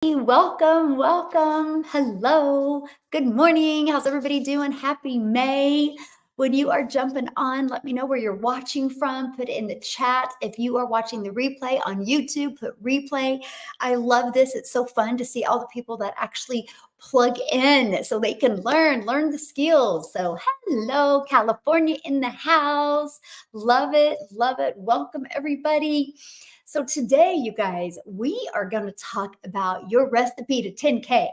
Welcome, welcome. Hello. Good morning. How's everybody doing? Happy May. When you are jumping on, let me know where you're watching from. Put it in the chat. If you are watching the replay on YouTube, put replay. I love this. It's so fun to see all the people that actually plug in so they can learn the skills. So, hello, California in the house. Love it. Love it. Welcome, everybody. So today, you guys, we are going to talk about your recipe to 10K.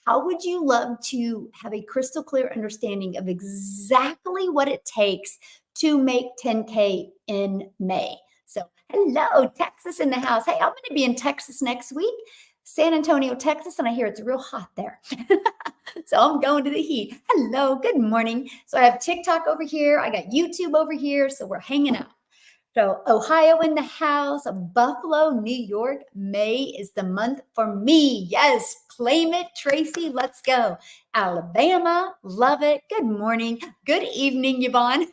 How would you love to have a crystal clear understanding of exactly what it takes to make 10K in May? So, hello, Texas in the house. Hey, I'm going to be in Texas next week, San Antonio, Texas, and I hear it's real hot there. So I'm going to the heat. Hello, good morning. So I have TikTok over here, I got YouTube over here, so we're hanging out. So Ohio in the house, Buffalo, New York. May is the month for me. Yes, claim it, Tracy. Let's go. Alabama, love it. Good morning. Good evening, Yvonne.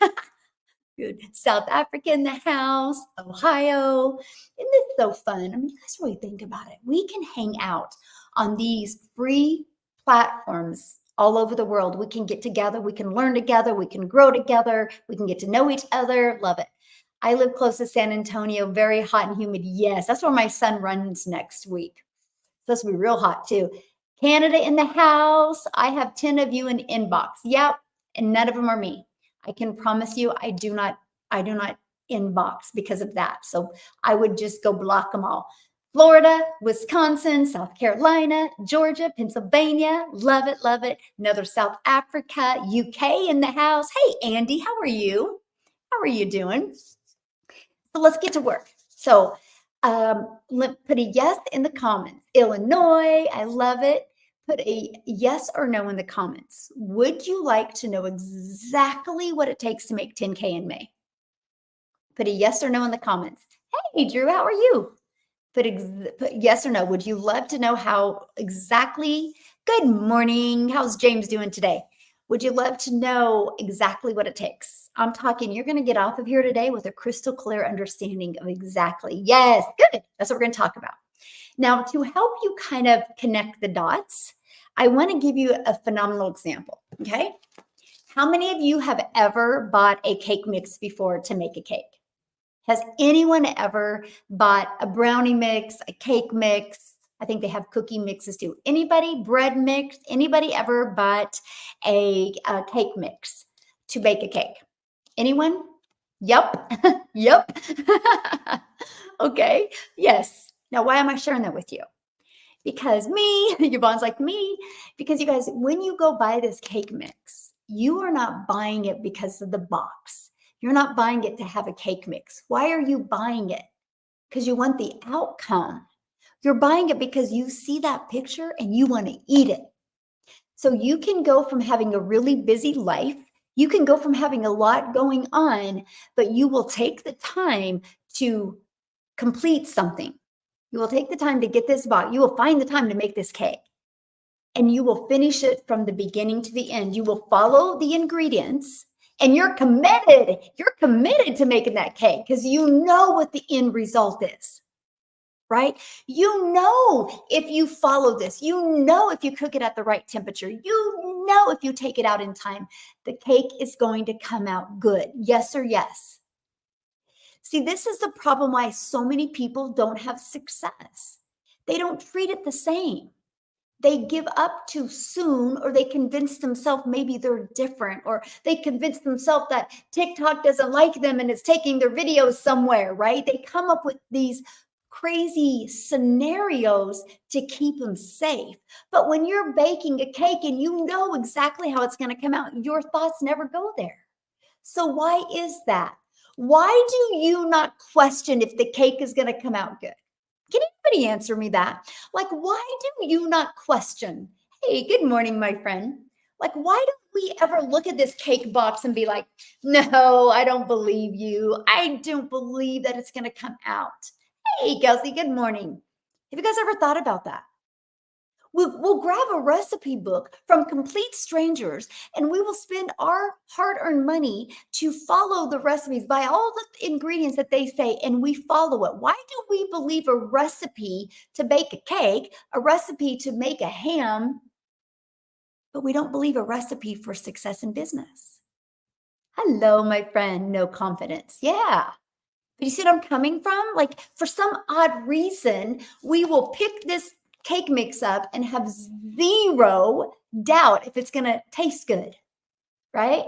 Good. South Africa in the house, Ohio. Isn't this so fun? I mean, you guys really think about it. We can hang out on these free platforms all over the world. We can get together, we can learn together, we can grow together, we can get to know each other. Love it. I live close to San Antonio, very hot and humid. Yes, that's where my son runs next week. It's supposed to be real hot too. Canada in the house. I have 10 of you in inbox. Yep, and none of them are me. I can promise you I do not inbox because of that. So I would just go block them all. Florida, Wisconsin, South Carolina, Georgia, Pennsylvania. Love it, love it. Another South Africa, UK in the house. Hey, Andy, how are you? How are you doing? So let's get to work. So put a yes in the comments. Illinois, I love it. Put a yes or no in the comments. Would you like to know exactly what it takes to make 10K in May? Put a yes or no in the comments. Hey, Drew, how are you? Put yes or no. Would you love to know how exactly? Good morning. How's James doing today? Would you love to know exactly what it takes? I'm talking, you're going to get off of here today with a crystal clear understanding of exactly. Yes, good. That's what we're going to talk about. Now, to help you kind of connect the dots, I want to give you a phenomenal example. Okay. How many of you have ever bought a cake mix before to make a cake? Has anyone ever bought a brownie mix, a cake mix? I think they have cookie mixes too. Anybody bread mix? Anybody ever bought a cake mix to bake a cake? Anyone? Yep. Yep. Okay. Yes. Now, why am I sharing that with you? Because me, Yvonne's like me, because you guys, when you go buy this cake mix, you are not buying it because of the box. You're not buying it to have a cake mix. Why are you buying it? Because you want the outcome. You're buying it because you see that picture and you want to eat it. So you can go from having a really busy life, you can go from having a lot going on, but you will take the time to complete something. You will take the time to get this box. You will find the time to make this cake. And you will finish it from the beginning to the end. You will follow the ingredients and you're committed. You're committed to making that cake because you know what the end result is, right? You know if you follow this, you know if you cook it at the right temperature, you know if you take it out in time, the cake is going to come out good. Yes or yes? See, this is the problem why so many people don't have success. They don't treat it the same. They give up too soon, or they convince themselves maybe they're different, or they convince themselves that TikTok doesn't like them and it's taking their videos somewhere, right? They come up with these crazy scenarios to keep them safe. But when you're baking a cake and you know exactly how it's going to come out, your thoughts never go there. So why is that? Why do you not question if the cake is going to come out good? Can anybody answer me that? Like, why do you not question? Hey, good morning, my friend. Like, why don't we ever look at this cake box and be like, no, I don't believe you. I don't believe that it's going to come out. Hey, Kelsey, good morning. Have you guys ever thought about that? We'll grab a recipe book from complete strangers and we will spend our hard earned money to follow the recipes, buy all the ingredients that they say, and we follow it. Why do we believe a recipe to bake a cake, a recipe to make a ham, but we don't believe a recipe for success in business? Hello, my friend, no confidence. Yeah. But you see what I'm coming from? Like, for some odd reason, we will pick this cake mix up and have zero doubt if it's going to taste good, right?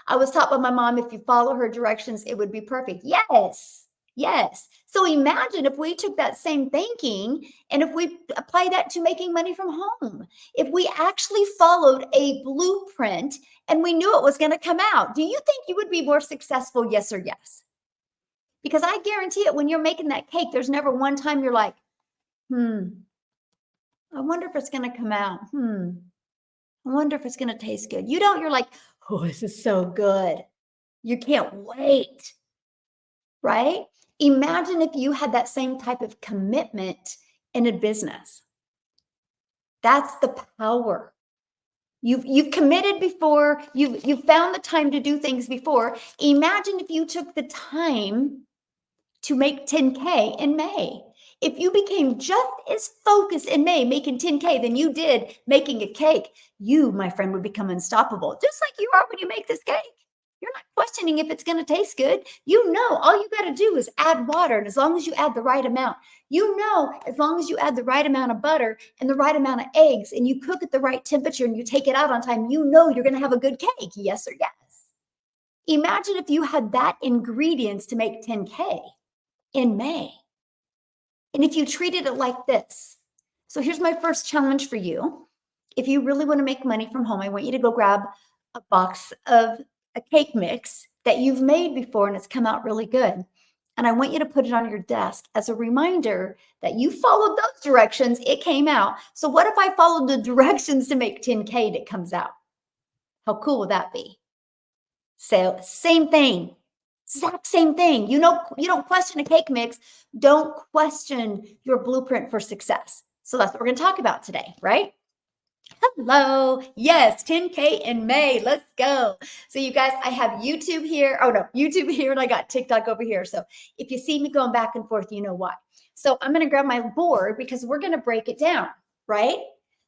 I was taught by my mom, if you follow her directions, it would be perfect. Yes, yes. So imagine if we took that same thinking and if we apply that to making money from home, if we actually followed a blueprint and we knew it was going to come out, do you think you would be more successful? Yes or yes? Because I guarantee it, when you're making that cake, there's never one time you're like, I wonder if it's going to come out. I wonder if it's going to taste good. You don't, you're like, oh, this is so good. You can't wait, right? Imagine if you had that same type of commitment in a business. That's the power. You've committed before, you've found the time to do things before. Imagine if you took the time to make 10K in May. If you became just as focused in May making 10K than you did making a cake, you, my friend, would become unstoppable. Just like you are when you make this cake. You're not questioning if it's going to taste good. You know, all you got to do is add water. And as long as you add the right amount, you know, as long as you add the right amount of butter and the right amount of eggs and you cook at the right temperature and you take it out on time, you know you're going to have a good cake. Yes or yes? Imagine if you had that ingredients to make 10K in May. And if you treated it like this. So here's my first challenge for you. If you really want to make money from home, I want you to go grab a box of a cake mix that you've made before and it's come out really good. And I want you to put it on your desk as a reminder that you followed those directions, it came out. So what if I followed the directions to make 10K and it comes out? How cool would that be? So same thing. Exact same thing. You know, you don't question a cake mix. Don't question your blueprint for success. So that's what we're going to talk about today, right? Hello. Yes, 10K in May. Let's go. So you guys, I have YouTube here. Oh no, YouTube here, and I got TikTok over here. So if you see me going back and forth, you know why. So I'm going to grab my board because we're going to break it down, right?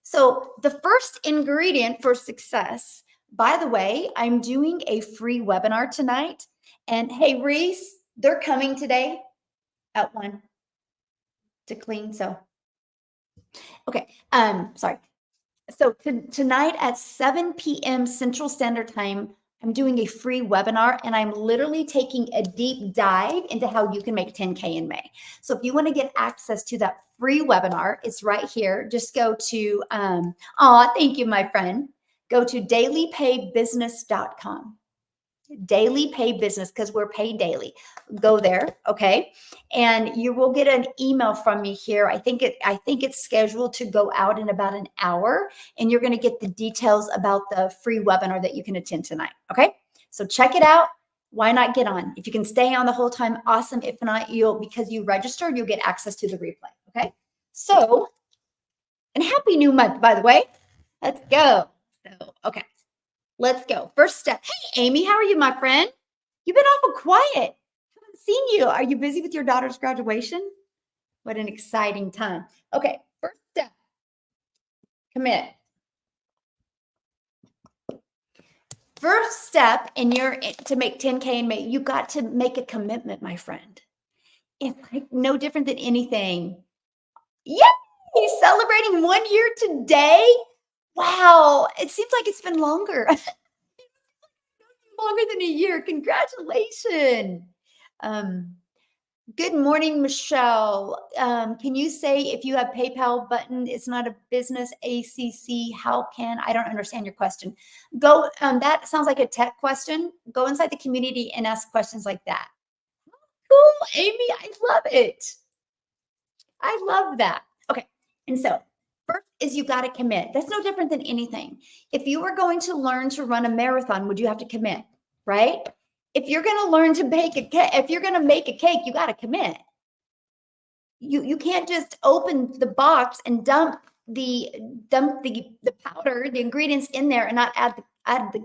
So the first ingredient for success, by the way, I'm doing a free webinar tonight. And hey, Reese, they're coming today at 1 to clean. So, okay. Sorry. So tonight at 7 p.m. Central Standard Time, I'm doing a free webinar and I'm literally taking a deep dive into how you can make 10K in May. So if you want to get access to that free webinar, it's right here. Just go to, thank you, my friend. Go to dailypaybusiness.com. Daily Pay Business, because we're paid daily. Go there, okay? And you will get an email from me here. I think it's scheduled to go out in about an hour, and you're going to get the details about the free webinar that you can attend tonight, okay? So check it out. Why not get on? If you can stay on the whole time, awesome. If not, because you registered, you'll get access to the replay, okay? So, and happy new month, by the way. Let's go. So, okay. Let's go. First step. Hey, Amy, how are you, my friend? You've been awful quiet. Haven't seen you. Are you busy with your daughter's graduation? What an exciting time. Okay, first step. Commit. First step to make 10K in May, you got to make a commitment, my friend. It's like no different than anything. Yay! Celebrating 1 year today. Wow, it seems like it's been longer. Longer than a year. Congratulations. Good morning, Michelle. Can you say if you have PayPal button, it's not a business ACC, how can, I don't understand your question. Go, that sounds like a tech question. Go inside the community and ask questions like that. Cool, Amy, I love it. I love that. Okay, and so first is you got to commit. That's no different than anything. If you were going to learn to run a marathon, would you have to commit, right? If you're going to learn to bake a cake, if you're going to make a cake, you got to commit. You can't just open the box and dump dump the powder, the ingredients in there, and not add the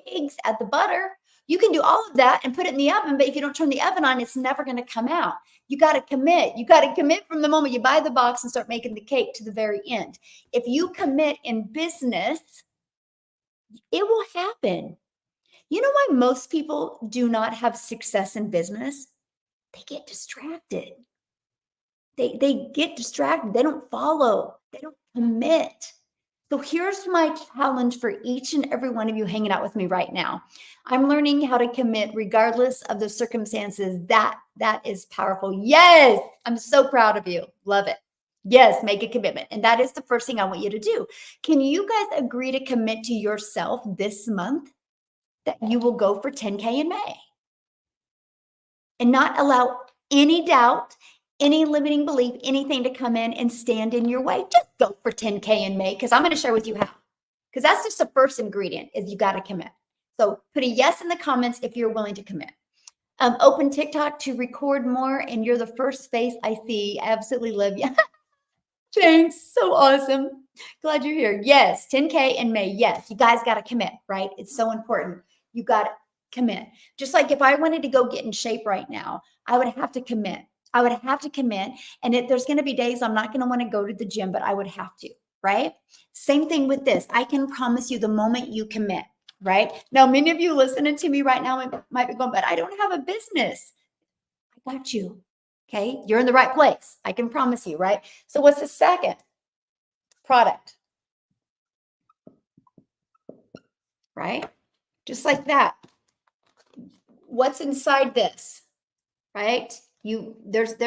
eggs, add the butter. You can do all of that and put it in the oven, but if you don't turn the oven on, it's never going to come out. You got to commit. You got to commit from the moment you buy the box and start making the cake to the very end. If you commit in business, it will happen. You know why most people do not have success in business? They get distracted. They get distracted. They don't follow. They don't commit. So here's my challenge for each and every one of you hanging out with me right now. I'm learning how to commit regardless of the circumstances. That is powerful. Yes, I'm so proud of you. Love it. Yes, make a commitment. And that is the first thing I want you to do. Can you guys agree to commit to yourself this month that you will go for 10K in May and not allow any doubt, any limiting belief, anything to come in and stand in your way? Just go for 10K in May, because I'm going to share with you how. Because that's just the first ingredient, is you got to commit. So put a yes in the comments if you're willing to commit. Open TikTok to record more, and you're the first face I see. I absolutely love you. Thanks. So awesome. Glad you're here. Yes, 10K in May. Yes, you guys got to commit, right? It's so important. You got to commit. Just like if I wanted to go get in shape right now, I would have to commit. I would have to commit. And there's going to be days I'm not going to want to go to the gym, but I would have to, right? Same thing with this. I can promise you the moment you commit, right? Now, many of you listening to me right now might be going, but I don't have a business. I got you. Okay. You're in the right place. I can promise you, right? So what's the second? Product. Right? Just like that. What's inside this? Right? There's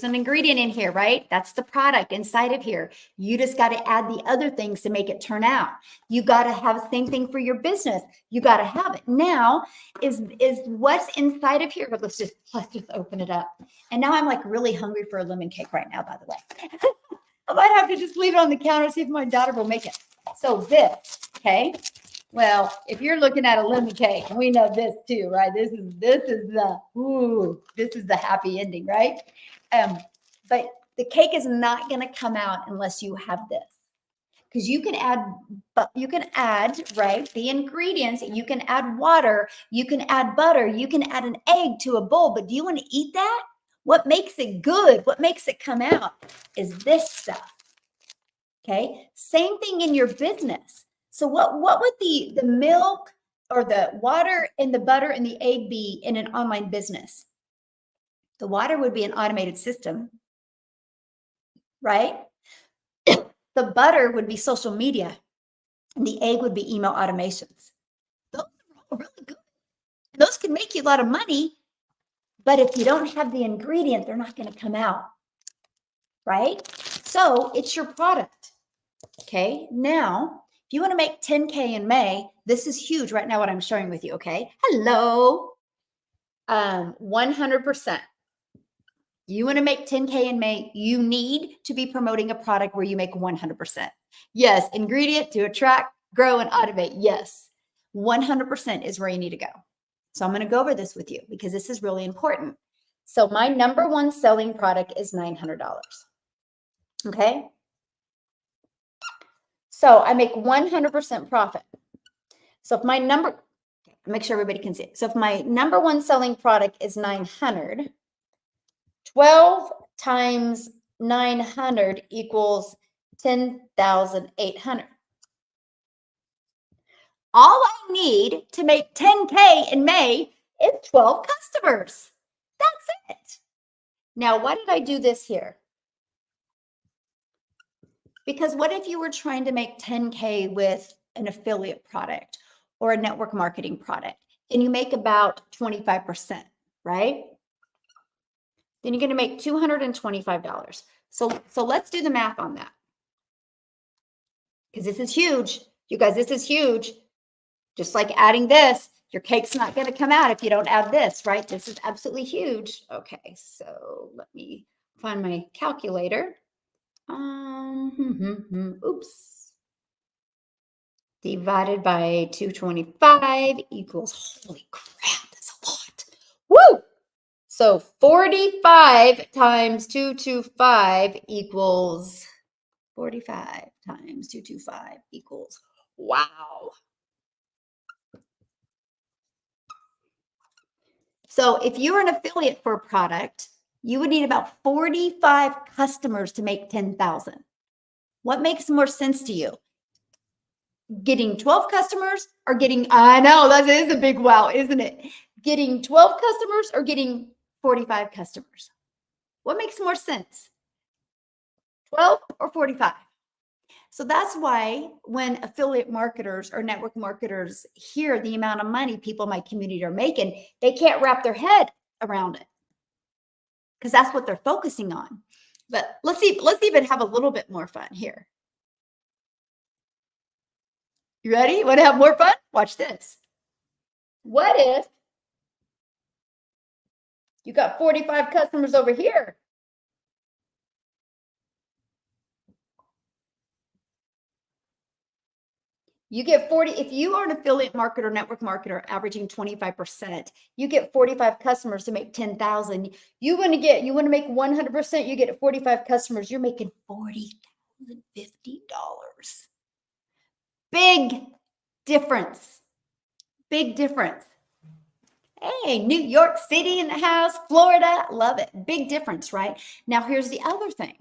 an ingredient in here, right? That's the product inside of here. You just got to add the other things to make it turn out. You got to have the same thing for your business. You got to have it. Now is what's inside of here. But let's just open it up. And now I'm like really hungry for a lemon cake right now, by the way. I might have to just leave it on the counter, see if my daughter will make it. So this, okay. Well, if you're looking at a lemon cake, we know this too, right? This is the happy ending, right? But the cake is not going to come out unless you have this, because you can add right the ingredients. You can add water, you can add butter, you can add an egg to a bowl. But do you want to eat that? What makes it good? What makes it come out is this stuff. Okay, same thing in your business. So what would the milk or the water and the butter and the egg be in an online business? The water would be an automated system, right? The butter would be social media, and the egg would be email automations. Those are all really good. Those can make you a lot of money, but if you don't have the ingredient, they're not going to come out, right? So it's your product. Okay, now, if you want to make 10K in May, this is huge right now, what I'm sharing with you, okay? Hello. 100%. You want to make 10K in May, you need to be promoting a product where you make 100%. Yes, ingredient to attract, grow, and automate. Yes, 100% is where you need to go. So I'm going to go over this with you because this is really important. So my number one selling product is $900. Okay. So I make 100% profit. So if my make sure everybody can see it. So if my number one selling product is 900, 12 times 900 equals 10,800. All I need to make 10K in May is 12 customers. That's it. Now, why did I do this here? Because what if you were trying to make 10K with an affiliate product or a network marketing product and you make about 25%, right? Then you're going to make $225. So let's do the math on that. Because this is huge. You guys, this is huge. Just like adding this, your cake's not going to come out if you don't add this, right? This is absolutely huge. Okay, so let me find my calculator. Oops. Divided by 225 equals, holy crap, that's a lot. Woo! So 45 times 225 equals 45 times 225 equals, wow. So if you're an affiliate for a product, you would need about 45 customers to make 10,000. What makes more sense to you? Getting 12 customers or getting, I know that is a big wow, isn't it? Getting 12 customers or getting 45 customers? What makes more sense? 12 or 45? So that's why when affiliate marketers or network marketers hear the amount of money people in my community are making, they can't wrap their head around it because that's what they're focusing on. But let's even have a little bit more fun here. You ready? Want to have more fun? Watch this. What if you got 45 customers over here? You get 40, if you are an affiliate marketer, network marketer, averaging 25%, you get 45 customers to make 10,000. You want to make 100%, you get 45 customers, you're making $40,050. Big difference. Big difference. Hey, New York City in the house, Florida, love it. Big difference, right? Now, here's the other thing.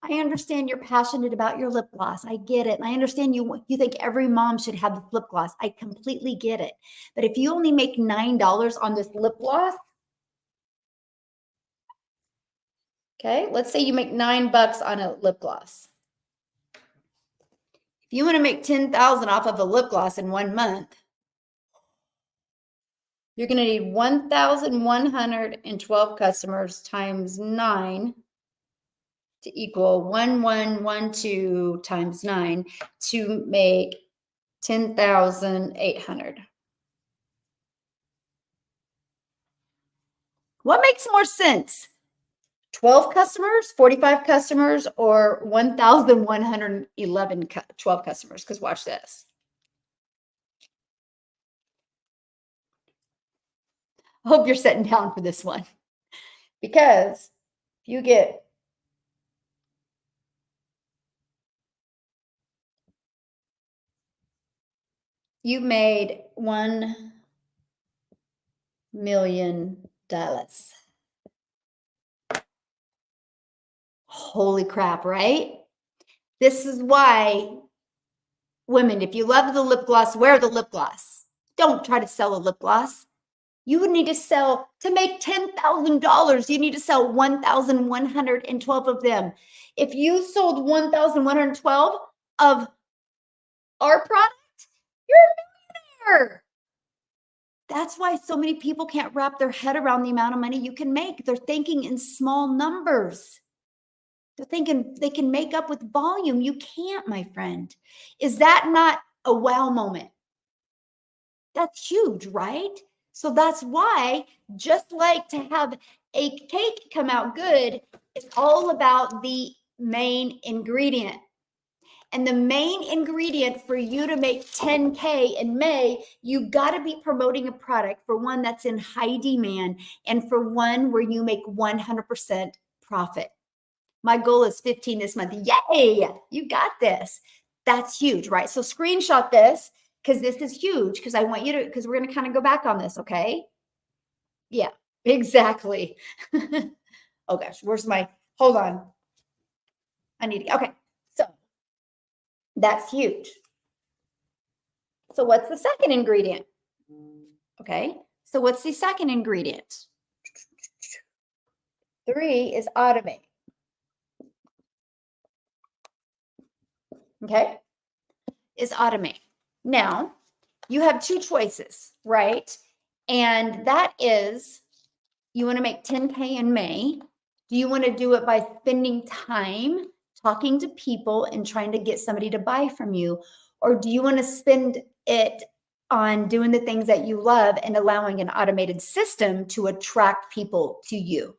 I understand you're passionate about your lip gloss. I get it. And I understand you think every mom should have the lip gloss. I completely get it. But if you only make $9 on this lip gloss, okay, let's say you make $9 on a lip gloss. If you want to make 10,000 off of a lip gloss in 1 month, you're going to need 1,112 customers times 9 to equal 1112 times 9 to make 10,800. What makes more sense? 12 customers, 45 customers, or 1,111 12 customers? Because watch this. I hope you're sitting down for this one. Because if you made $1 million. Holy crap, right? This is why women, if you love the lip gloss, wear the lip gloss. Don't try to sell a lip gloss. You would need to sell, to make $10,000, you need to sell 1,112 of them. If you sold 1,112 of our product, you're a millionaire. That's why so many people can't wrap their head around the amount of money you can make. They're thinking in small numbers. They're thinking they can make up with volume. You can't, my friend. Is that not a wow moment? That's huge, right? So that's why, just like to have a cake come out good, it's all about the main ingredient. And the main ingredient for you to make 10K in May, you got to be promoting a product for one that's in high demand and for one where you make 100% profit. My goal is 15 this month. Yay, you got this. That's huge, right? So screenshot this because this is huge because I want you to, because we're going to kind of go back on this, okay? Yeah, exactly. Oh gosh, where's my, hold on. I need to, okay. So that's huge. So what's the second ingredient? Okay, so what's the second ingredient? 3 is automate. Okay, is automate. Now, you have 2 choices, right? And that is, you want to make 10K in May. Do you want to do it by spending time talking to people and trying to get somebody to buy from you? Or do you want to spend it on doing the things that you love and allowing an automated system to attract people to you?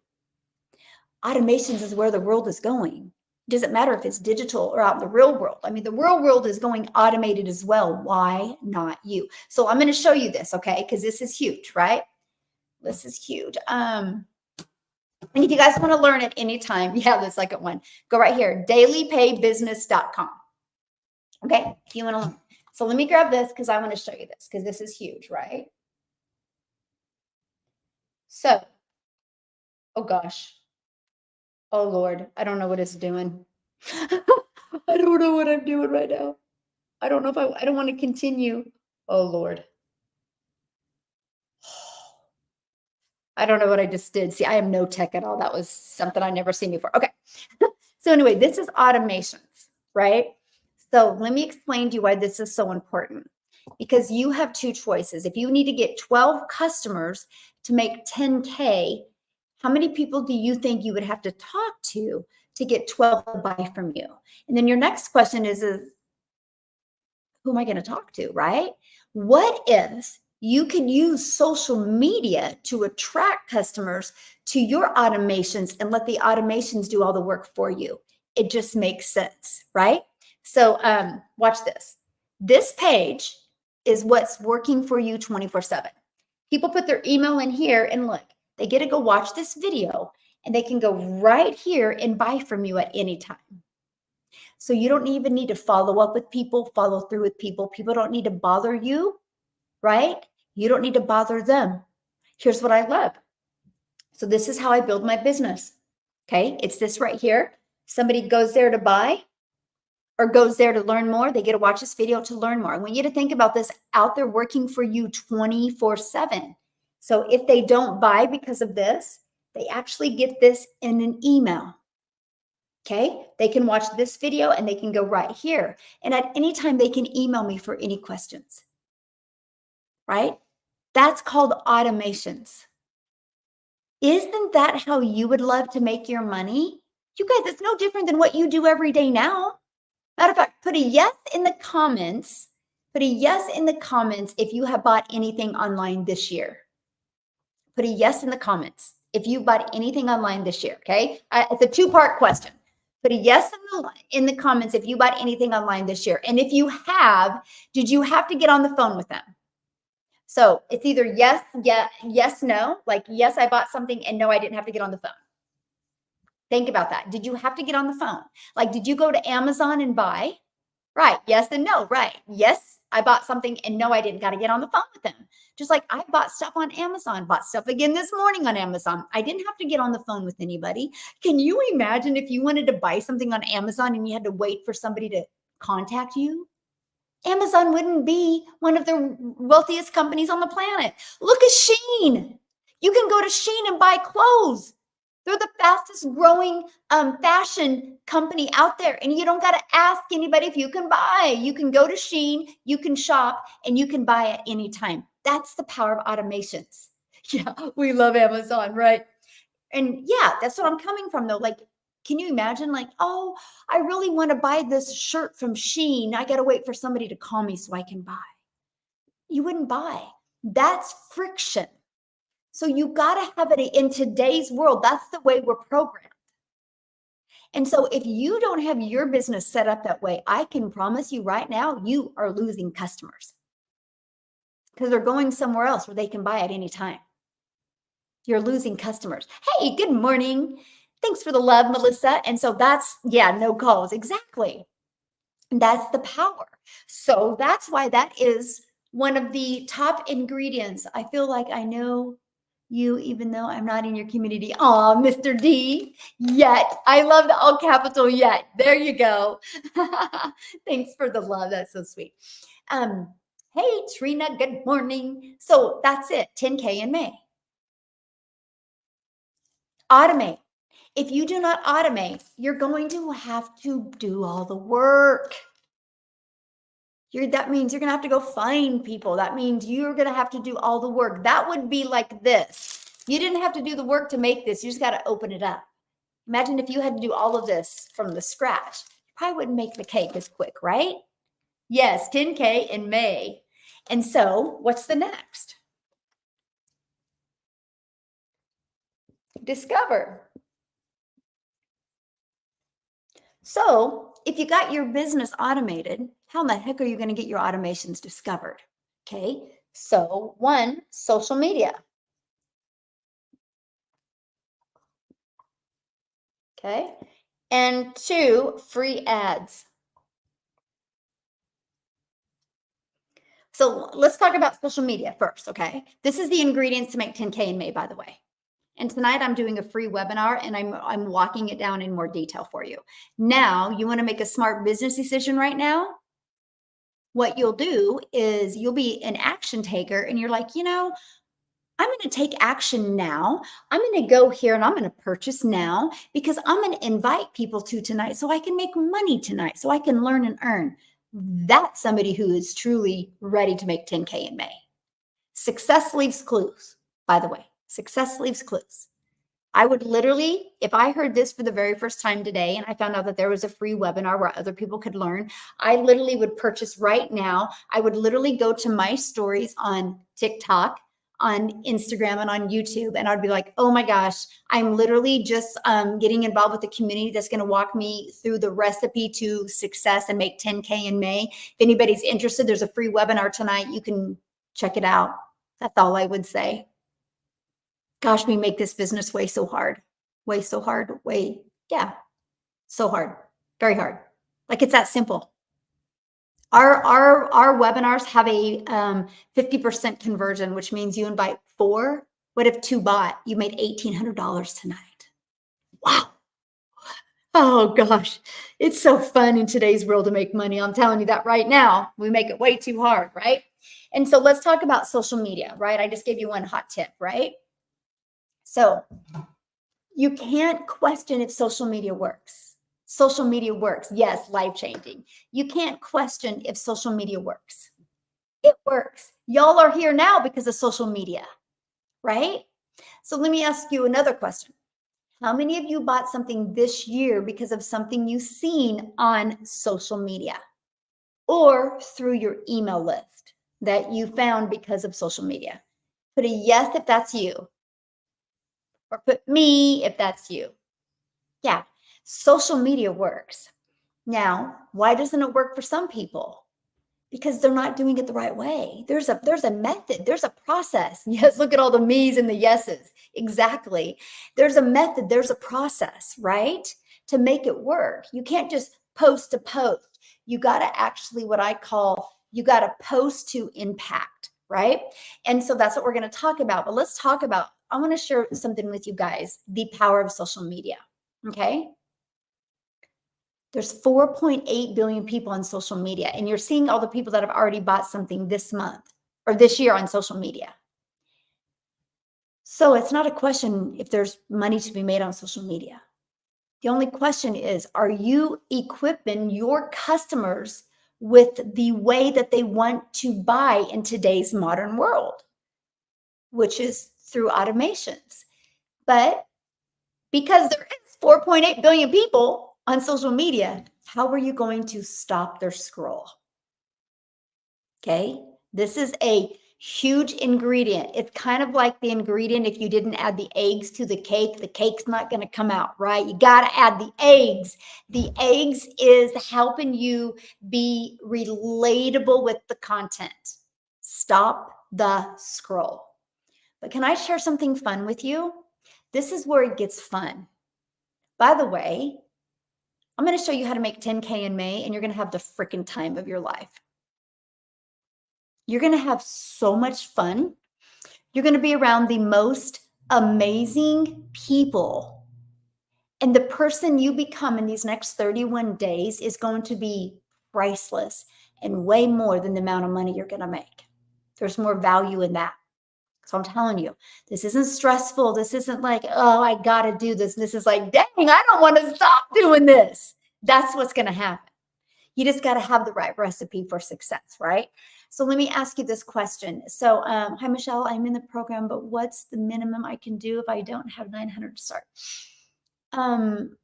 Automations is where the world is going. It doesn't matter if it's digital or out in the real world. I mean, the real world is going automated as well. Why not you? So I'm going to show you this, okay? Because this is huge, right? This is huge. And if you guys want to learn at any time, yeah, the second one, go right here, dailypaybusiness.com. Okay, if you want to learn. So let me grab this because I want to show you this because this is huge, right? So, oh gosh. Oh Lord, I don't know what it's doing. I don't know what I'm doing right now. I don't know if I don't want to continue. Oh Lord. I don't know what I just did. See, I am no tech at all. That was something I never seen before. Okay. So anyway, this is automations, right? So let me explain to you why this is so important. Because you have two choices. If you need to get 12 customers to make 10K, how many people do you think you would have to talk to get 12 to buy from you? And then your next question is who am I going to talk to, right? What if you can use social media to attract customers to your automations and let the automations do all the work for you? It just makes sense, right? So watch this. This page is what's working for you 24/7. People put their email in here and look, they get to go watch this video and they can go right here and buy from you at any time. So you don't even need to follow up with people, follow through with people. People don't need to bother you, right? You don't need to bother them. Here's what I love. So this is how I build my business. Okay, it's this right here. Somebody goes there to buy or goes there to learn more. They get to watch this video to learn more. I want you to think about this out there working for you 24/7. So if they don't buy because of this, they actually get this in an email. Okay, they can watch this video and they can go right here. And at any time, they can email me for any questions, right? That's called automations. Isn't that how you would love to make your money? You guys, it's no different than what you do every day now. Matter of fact, put a yes in the comments. Put a yes in the comments if you have bought anything online this year. Put a yes in the comments if you bought anything online this year, okay? It's a two-part question. Put a yes in the comments if you bought anything online this year. And if you have, did you have to get on the phone with them? So it's either yes, yes, no, like yes, I bought something, and no, I didn't have to get on the phone. Think about that. Did you have to get on the phone? Like, did you go to Amazon and buy? Right. Yes and no. Right. Yes, I bought something, and no, I didn't got to get on the phone with them. Just like I bought stuff on Amazon, bought stuff again this morning on Amazon. I didn't have to get on the phone with anybody. Can you imagine if you wanted to buy something on Amazon and you had to wait for somebody to contact you? Amazon wouldn't be one of the wealthiest companies on the planet. Look at Shein. You can go to Shein and buy clothes. They're the fastest growing fashion company out there. And you don't got to ask anybody if you can buy. You can go to Shein, you can shop, and you can buy at any time. That's the power of automations. Yeah, we love Amazon, right? And yeah, that's what I'm coming from though. Like, can you imagine, like, oh, I really want to buy this shirt from Shein. I got to wait for somebody to call me so I can buy. You wouldn't buy. That's friction. So you got to have it in today's world. That's the way we're programmed. And so if you don't have your business set up that way, I can promise you right now, you are losing customers because they're going somewhere else where they can buy at any time. You're losing customers. Hey, good morning. Thanks for the love, Melissa. And so that's, yeah, no calls. Exactly. That's the power. So that's why that is one of the top ingredients. I feel like I know you, even though I'm not in your community. Aw, Mr. D, yet. I love the all capital yet. There you go. Thanks for the love. That's so sweet. Hey, Trina, good morning. So that's it, 10K in May. Automate. If you do not automate, you're going to have to do all the work. That means you're going to have to go find people. That means you're going to have to do all the work. That would be like this. You didn't have to do the work to make this. You just got to open it up. Imagine if you had to do all of this from the scratch. You probably wouldn't make the cake as quick, right? Yes, 10K in May. And so what's the next? Discover. So if you got your business automated, how in the heck are you going to get your automations discovered? Okay, so one, social media. Okay. And 2, free ads. So let's talk about social media first, okay? This is the ingredients to make 10K in May, by the way. And tonight I'm doing a free webinar and I'm walking it down in more detail for you. Now, you want to make a smart business decision right now? What you'll do is you'll be an action taker and you're like, I'm going to take action now. I'm going to go here and I'm going to purchase now because I'm going to invite people to tonight so I can make money tonight, so I can learn and earn. That's somebody who is truly ready to make 10K in May. Success leaves clues, by the way. Success leaves clues. I would literally, if I heard this for the very first time today and I found out that there was a free webinar where other people could learn, I literally would purchase right now. I would literally go to my stories on TikTok, on Instagram, and on YouTube, and I'd be like, oh my gosh, I'm literally just getting involved with the community that's going to walk me through the recipe to success and make 10K in May. If anybody's interested, there's a free webinar tonight. You can check it out. That's all I would say. Gosh, we make this business way so hard, so hard, so hard, very hard. Like it's that simple. Our webinars have a 50% conversion, which means you invite 4. What if 2 bought? You made $1,800 tonight. Wow. Oh gosh, it's so fun in today's world to make money. I'm telling you that right now. We make it way too hard, right? And so let's talk about social media, right? I just gave you one hot tip, right? So you can't question if social media works. Social media works. Yes, life-changing. You can't question if social media works. It works. Y'all are here now because of social media, right? So let me ask you another question. How many of you bought something this year because of something you've seen on social media or through your email list that you found because of social media? Put a yes if that's you, or put me if that's you. Yeah, social media works. Now, why doesn't it work for some people? Because they're not doing it the right way. There's a method, there's a process. Yes, look at all the me's and the yeses. Exactly. There's a method, there's a process, right? To make it work. You can't just post to post. You got to actually, what I call, you got to post to impact, right? And so that's what we're going to talk about. But let's talk about, I want to share something with you guys, the power of social media. Okay. There's 4.8 billion people on social media, and you're seeing all the people that have already bought something this month or this year on social media. So it's not a question if there's money to be made on social media. The only question is, are you equipping your customers with the way that they want to buy in today's modern world, which is through automations? But because there is 4.8 billion people on social media, how are you going to stop their scroll? Okay, this is a huge ingredient. It's kind of like the ingredient if you didn't add the eggs to the cake's not going to come out, right? You got to add the eggs. The eggs is helping you be relatable with the content. Stop the scroll. But can I share something fun with you? This is where it gets fun. By the way, I'm going to show you how to make 10K in May, and you're going to have the freaking time of your life. You're going to have so much fun. You're going to be around the most amazing people. And the person you become in these next 31 days is going to be priceless and way more than the amount of money you're going to make. There's more value in that. So I'm telling you, this isn't stressful. This isn't like, oh, I got to do this. This is like, dang, I don't want to stop doing this. That's what's going to happen. You just got to have the right recipe for success, right? So let me ask you this question. So, hi, Michelle, I'm in the program, but what's the minimum I can do if I don't have 900 to start? You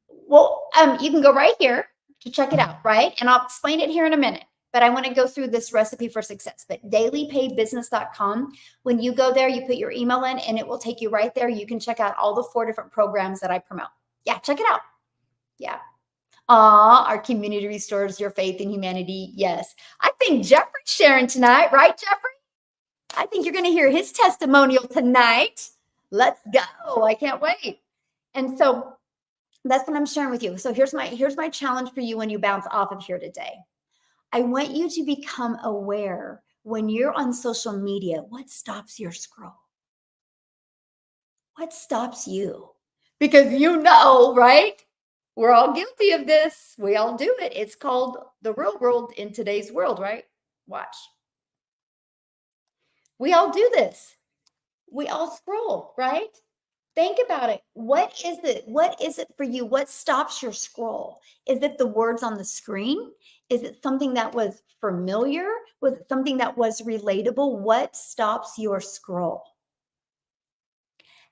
can go right here to check it out, right? And I'll explain it here in a minute. But I want to go through this recipe for success. But dailypaybusiness.com, when you go there, you put your email in and it will take you right there. You can check out all the 4 different programs that I promote. Yeah, check it out. Yeah. Our community restores your faith in humanity. Yes. I think Jeffrey's sharing tonight, right, Jeffrey? I think you're going to hear his testimonial tonight. Let's go. I can't wait. And so That's what I'm sharing with you. So here's my challenge for you when you bounce off of here today. I want you to become aware when you're on social media, what stops your scroll? What stops you? Because right? We're all guilty of this. We all do it. It's called the real world in today's world, right? Watch. We all do this. We all scroll, right? Think about it. What is it? What is it for you? What stops your scroll? Is it the words on the screen? Is it something that was familiar? Was it something that was relatable? What stops your scroll?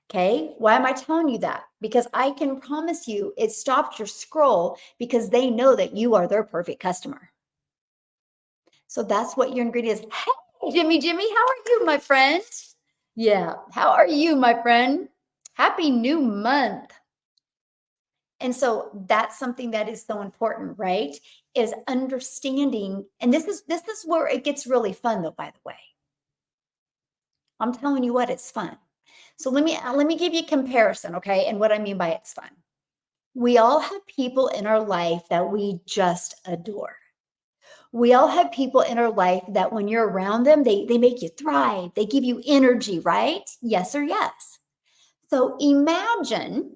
Okay. Why am I telling you that? Because I can promise you it stopped your scroll because they know that you are their perfect customer. So that's what your ingredient is. Hey, Jimmy, how are you, my friend? Yeah. How are you, my friend? Happy new month. And so that's something that is so important, right? Is understanding, and this is where it gets really fun though, by the way. I'm telling you what, it's fun. So let me give you a comparison, okay? And what I mean by it's fun. We all have people in our life that we just adore. We all have people in our life that when you're around them, they make you thrive. They give you energy, right? Yes or yes. So imagine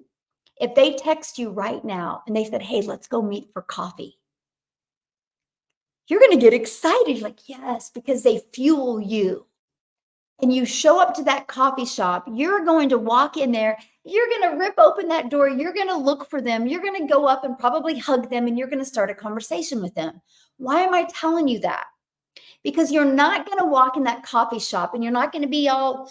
if they text you right now and they said, "Hey, let's go meet for coffee." You're going to get excited, like, yes, because they fuel you. And you show up to that coffee shop, you're going to walk in there, you're going to rip open that door, you're going to look for them, you're going to go up and probably hug them, and you're going to start a conversation with them. Why am I telling you that? Because you're not going to walk in that coffee shop and you're not going to be all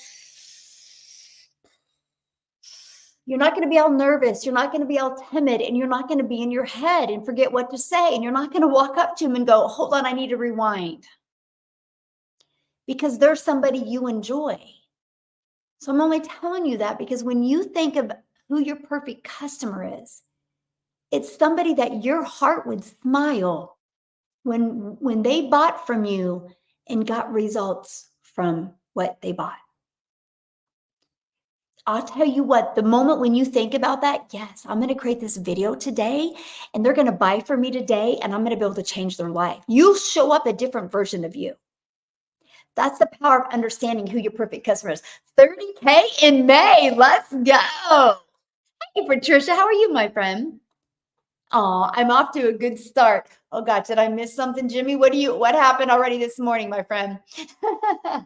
nervous, you're not going to be all timid, and you're not going to be in your head and forget what to say, and you're not going to walk up to them and go, "Hold on, I need to rewind." Because they're somebody you enjoy. So I'm only telling you that because when you think of who your perfect customer is, it's somebody that your heart would smile when they bought from you and got results from what they bought. I'll tell you what, the moment when you think about that, yes, I'm going to create this video today and they're going to buy from me today and I'm going to be able to change their life. You'll show up a different version of you. That's the power of understanding who your perfect customer is. 30K in May. Let's go. Hey, Patricia, how are you, my friend? Oh, I'm off to a good start. Oh God, did I miss something, Jimmy? What happened already this morning, my friend? I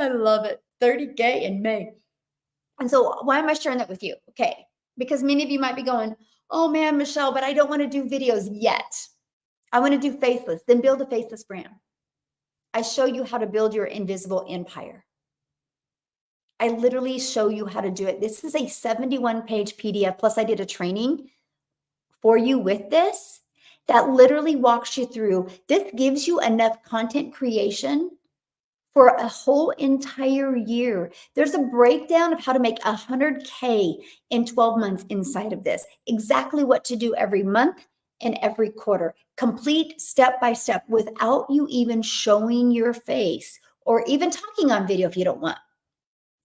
love it. 30K in May. And so why am I sharing that with you? Okay, because many of you might be going, "Oh man, Michelle, but I don't want to do videos yet. I want to do faceless." Then build a faceless brand. I show you how to build your invisible empire. I literally show you how to do it. This is a 71-page PDF, plus I did a training for you with this that literally walks you through. This gives you enough content creation for a whole entire year. There's a breakdown of how to make 100K in 12 months inside of this. Exactly what to do every month and every quarter. Complete step by step without you even showing your face or even talking on video if you don't want.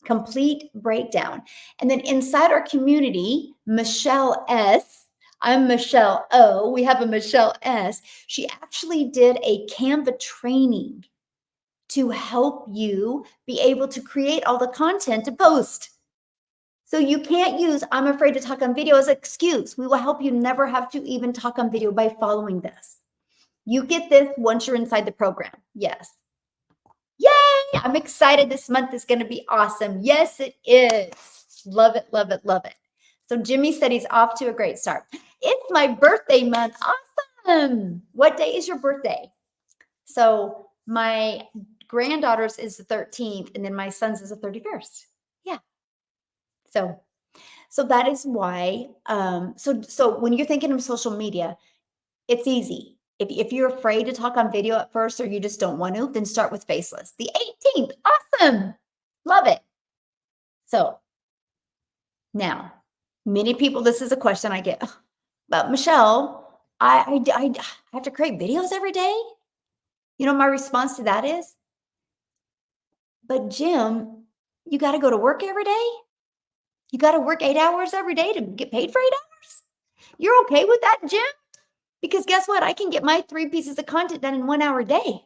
Complete breakdown. And then inside our community, Michelle S. I'm Michelle O. We have a Michelle S. She actually did a Canva training to help you be able to create all the content to post. So you can't use "I'm afraid to talk on video" as an excuse. We will help you never have to even talk on video by following this. You get this once you're inside the program. Yes. Yay! I'm excited. This month is going to be awesome. Yes, it is. Love it, love it, love it. So Jimmy said he's off to a great start. It's my birthday month. Awesome. What day is your birthday? So my granddaughter's is the 13th, and then my son's is the 31st. Yeah. So that is why. So when you're thinking of social media, it's easy. If you're afraid to talk on video at first, or you just don't want to, then start with faceless. The 18th, awesome, love it. So now, many people, this is a question I get, but Michelle, I have to create videos every day. You know, my response to that is, but Jim, you got to go to work every day. You got to work 8 hours every day to get paid for 8 hours. You're okay with that, Jim? Because guess what? I can get my 3 pieces of content done in 1 hour a day.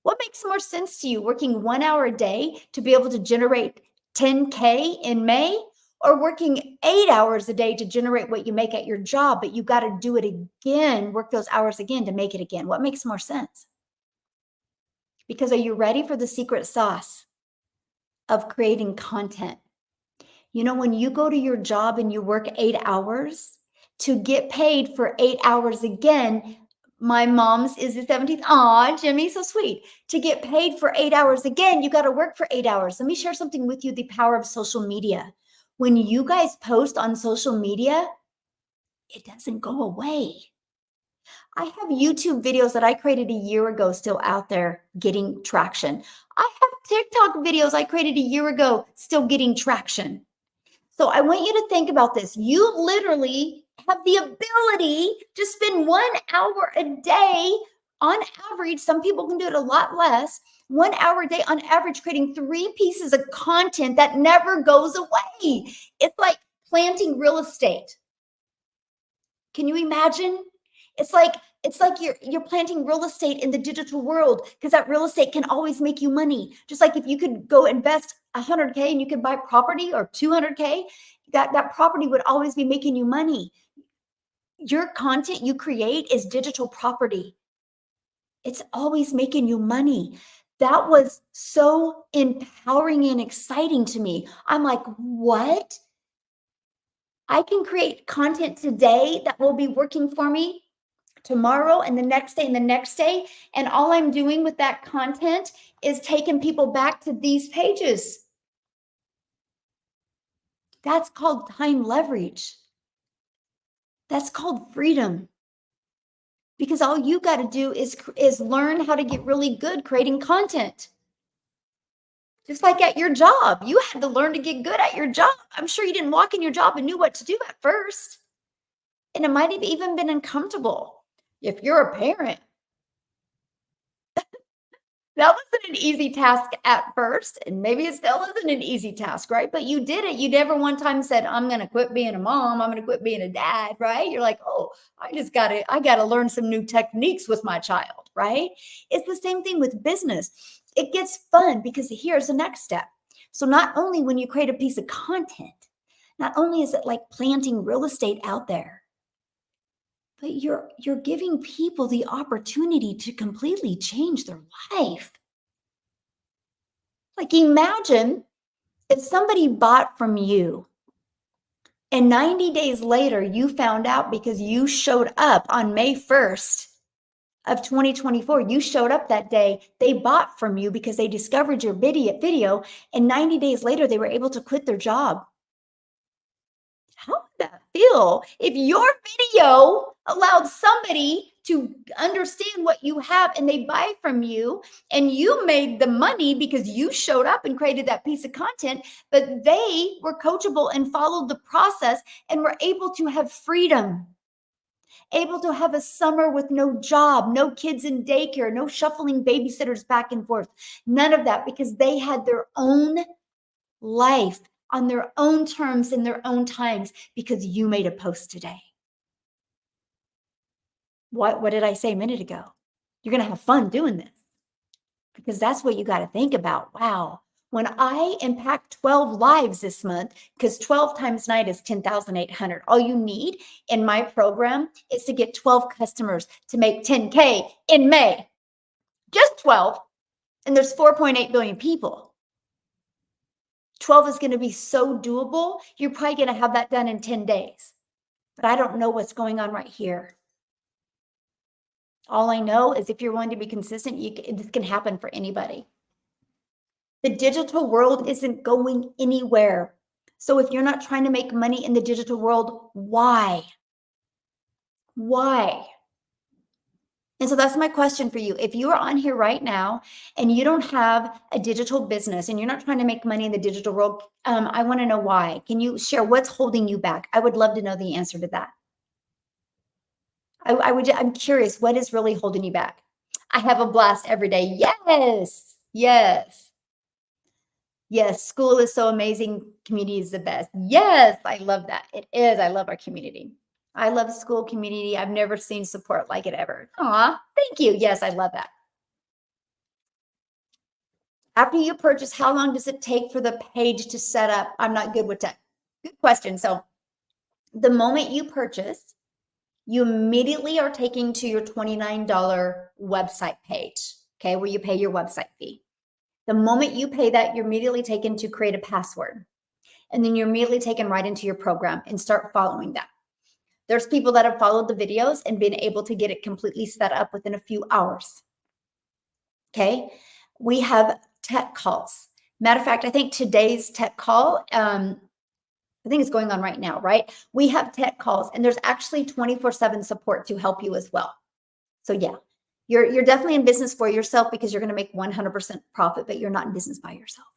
What makes more sense to you, working 1 hour a day to be able to generate 10K in May, or working 8 hours a day to generate what you make at your job, but you got to do it again, work those hours again to make it again? What makes more sense? Because are you ready for the secret sauce of creating content? You know, when you go to your job and you work 8 hours to get paid for 8 hours again, my mom's is the 17th. Aw, Jimmy, so sweet. To get paid for 8 hours again, you got to work for 8 hours. Let me share something with you, the power of social media. When you guys post on social media, it doesn't go away. I have YouTube videos that I created a year ago still out there getting traction. I have TikTok videos I created a year ago still getting traction. So I want you to think about this. You literally have the ability to spend 1 hour a day on average. Some people can do it a lot less. 1 hour a day on average, creating 3 pieces of content that never goes away. It's like planting real estate. Can you imagine? It's like you're planting real estate in the digital world, because that real estate can always make you money. Just like if you could go invest 100K and you could buy property, or 200K, that property would always be making you money. Your content you create is digital property. It's always making you money. That was so empowering and exciting to me. I'm like, what? I can create content today that will be working for me tomorrow and the next day and the next day. And all I'm doing with that content is taking people back to these pages. That's called time leverage. That's called freedom. Because all you got to do is learn how to get really good creating content. Just like at your job, you had to learn to get good at your job. I'm sure you didn't walk in your job and knew what to do at first. And it might have even been uncomfortable. If you're a parent, that wasn't an easy task at first, and maybe it still isn't an easy task, right? But you did it. You never one time said, I'm going to quit being a mom. I'm going to quit being a dad, right? You're like, oh, I got to learn some new techniques with my child, right? It's the same thing with business. It gets fun because here's the next step. So not only when you create a piece of content, not only is it like planting real estate out there, but you're giving people the opportunity to completely change their life. Like, imagine if somebody bought from you and 90 days later you found out because you showed up on May 1st of 2024, you showed up that day, they bought from you because they discovered your video, and 90 days later they were able to quit their job. How would that feel if your video allowed somebody to understand what you have and they buy from you, and you made the money because you showed up and created that piece of content, but they were coachable and followed the process and were able to have freedom, able to have a summer with no job, no kids in daycare, no shuffling babysitters back and forth, none of that, because they had their own life on their own terms in their own times because you made a post today. What did I say a minute ago? You're going to have fun doing this, because that's what you got to think about. Wow. When I impact 12 lives this month, because 12 times 9 is 10,800. All you need in my program is to get 12 customers to make 10K in May. Just 12. And there's 4.8 billion people. 12 is going to be so doable. You're probably going to have that done in 10 days. But I don't know what's going on right here. All I know is if you're willing to be consistent, this can happen for anybody. The digital world isn't going anywhere. So if you're not trying to make money in the digital world, why? Why? And so that's my question for you. If you are on here right now and you don't have a digital business and you're not trying to make money in the digital world, I want to know why. Can you share what's holding you back? I would love to know the answer to that. I'm curious, what is really holding you back? I have a blast every day. Yes, yes, yes. School is so amazing. Community is the best. Yes, I love that. It is. I love our community. I love school community. I've never seen support like it ever. Aw, thank you. Yes, I love that. After you purchase, how long does it take for the page to set up? I'm not good with tech. Good question. So the moment you purchase, you immediately are taking to your $29 website page, okay, where you pay your website fee. The moment you pay that, you're immediately taken to create a password. And then you're immediately taken right into your program and start following that. There's people that have followed the videos and been able to get it completely set up within a few hours. Okay. We have tech calls. Matter of fact, I think today's tech call, I think it's going on right now, right? We have tech calls and there's actually 24/7 support to help you as well. So yeah, you're definitely in business for yourself because you're going to make 100% profit, but you're not in business by yourself.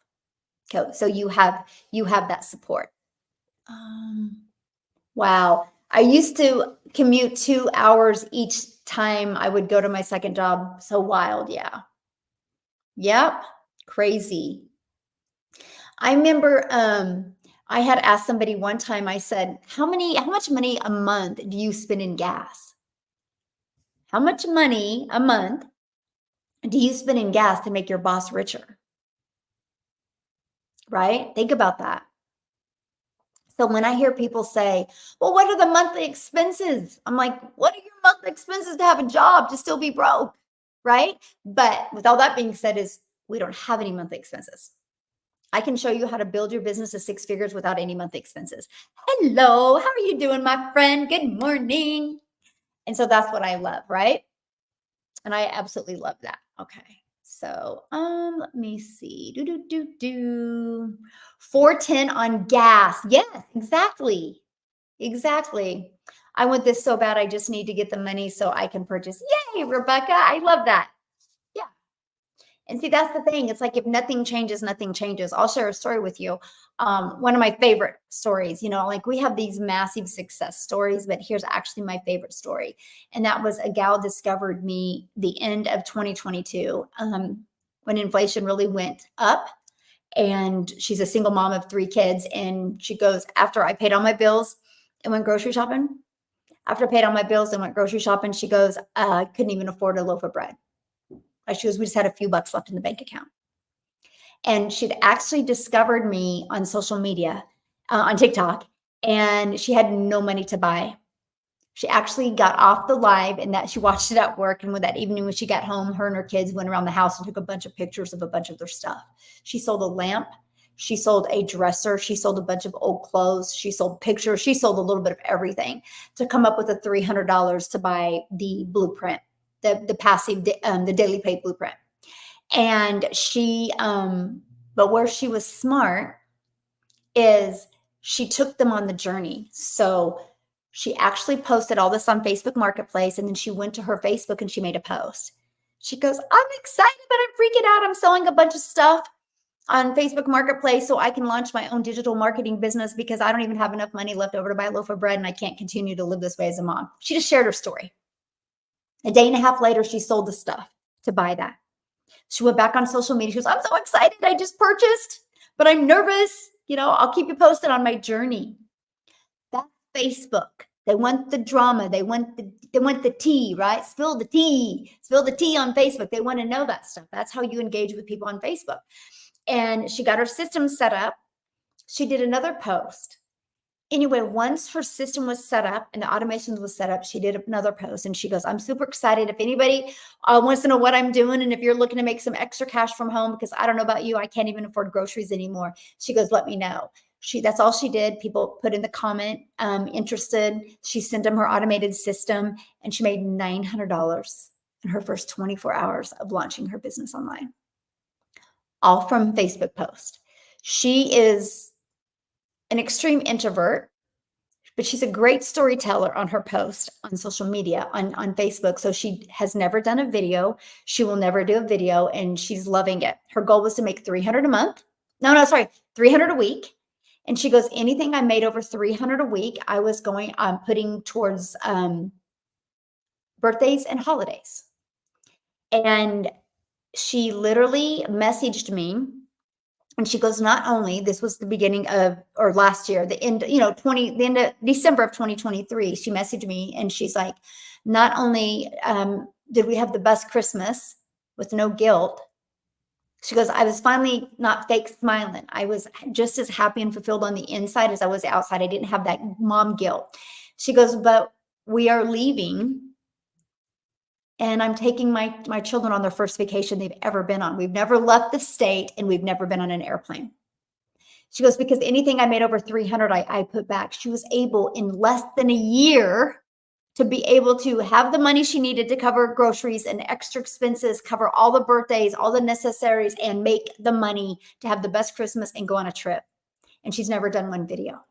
Okay. So you have that support. Wow. I used to commute 2 hours each time I would go to my second job. So wild. Yeah. Yep. Crazy. I remember I had asked somebody one time, I said, how much money a month do you spend in gas? How much money a month do you spend in gas to make your boss richer? Right? Think about that. So when I hear people say, well, what are the monthly expenses? I'm like, what are your monthly expenses to have a job to still be broke? Right? But with all that being said, is we don't have any monthly expenses. I can show you how to build your business to 6 figures without any monthly expenses. Hello, how are you doing, my friend? Good morning. And so that's what I love, right? And I absolutely love that. Okay. So, let me see. 410 on gas. Yes, exactly. Exactly. I want this so bad. I just need to get the money so I can purchase. Yay, Rebecca. I love that. Yeah. And see, that's the thing. It's like if nothing changes, nothing changes. I'll share a story with you. One of my favorite stories, like we have these massive success stories, but here's actually my favorite story. And that was a gal discovered me the end of 2022 when inflation really went up. And she's a single mom of 3 kids. And she goes, after I paid all my bills and went grocery shopping, after I paid all my bills and went grocery shopping, she goes, I couldn't even afford a loaf of bread. She goes, we just had a few bucks left in the bank account. And she'd actually discovered me on social media, on TikTok, and she had no money to buy. She actually got off the live and that she watched it at work. And with that evening, when she got home, her and her kids went around the house and took a bunch of pictures of a bunch of their stuff. She sold a lamp. She sold a dresser. She sold a bunch of old clothes. She sold pictures. She sold a little bit of everything to come up with the $300 to buy the blueprint, the passive, the daily pay blueprint. And she, but where she was smart is she took them on the journey. So she actually posted all this on Facebook Marketplace, and then she went to her Facebook and she made a post. She goes, I'm excited, but I'm freaking out. I'm selling a bunch of stuff on Facebook Marketplace so I can launch my own digital marketing business because I don't even have enough money left over to buy a loaf of bread and I can't continue to live this way as a mom. She just shared her story. A day and a half later, she sold the stuff to buy that. She went back on social media. She goes, I'm so excited. I just purchased, but I'm nervous. I'll keep you posted on my journey. That's Facebook. They want the drama. They want the tea, right? Spill the tea. Spill the tea on Facebook. They want to know that stuff. That's how you engage with people on Facebook. And she got her system set up. She did another post. Anyway, once her system was set up and the automations was set up, she did another post and she goes, I'm super excited. If anybody wants to know what I'm doing and if you're looking to make some extra cash from home, because I don't know about you, I can't even afford groceries anymore. She goes, let me know. That's all she did. People put in the comment, interested. She sent them her automated system and she made $900 in her first 24 hours of launching her business online, all from Facebook post. She is an extreme introvert, but she's a great storyteller on her post on social media, on Facebook. So she has never done a video. She will never do a video and she's loving it. Her goal was to make 300 a month. No, sorry, 300 a week. And she goes, anything I made over 300 a week, I was putting towards birthdays and holidays. And she literally messaged me And she goes, not only, this was the beginning of, or last year, the end, the end of December of 2023, she messaged me and she's like, not only did we have the best Christmas with no guilt, she goes, I was finally not fake smiling. I was just as happy and fulfilled on the inside as I was outside. I didn't have that mom guilt. She goes, but we are leaving and I'm taking my children on their first vacation they've ever been on. We've never left the state and we've never been on an airplane. She goes, because anything I made over 300, I put back. She was able in less than a year to be able to have the money she needed to cover groceries and extra expenses, cover all the birthdays, all the necessaries, and make the money to have the best Christmas and go on a trip. And she's never done one video,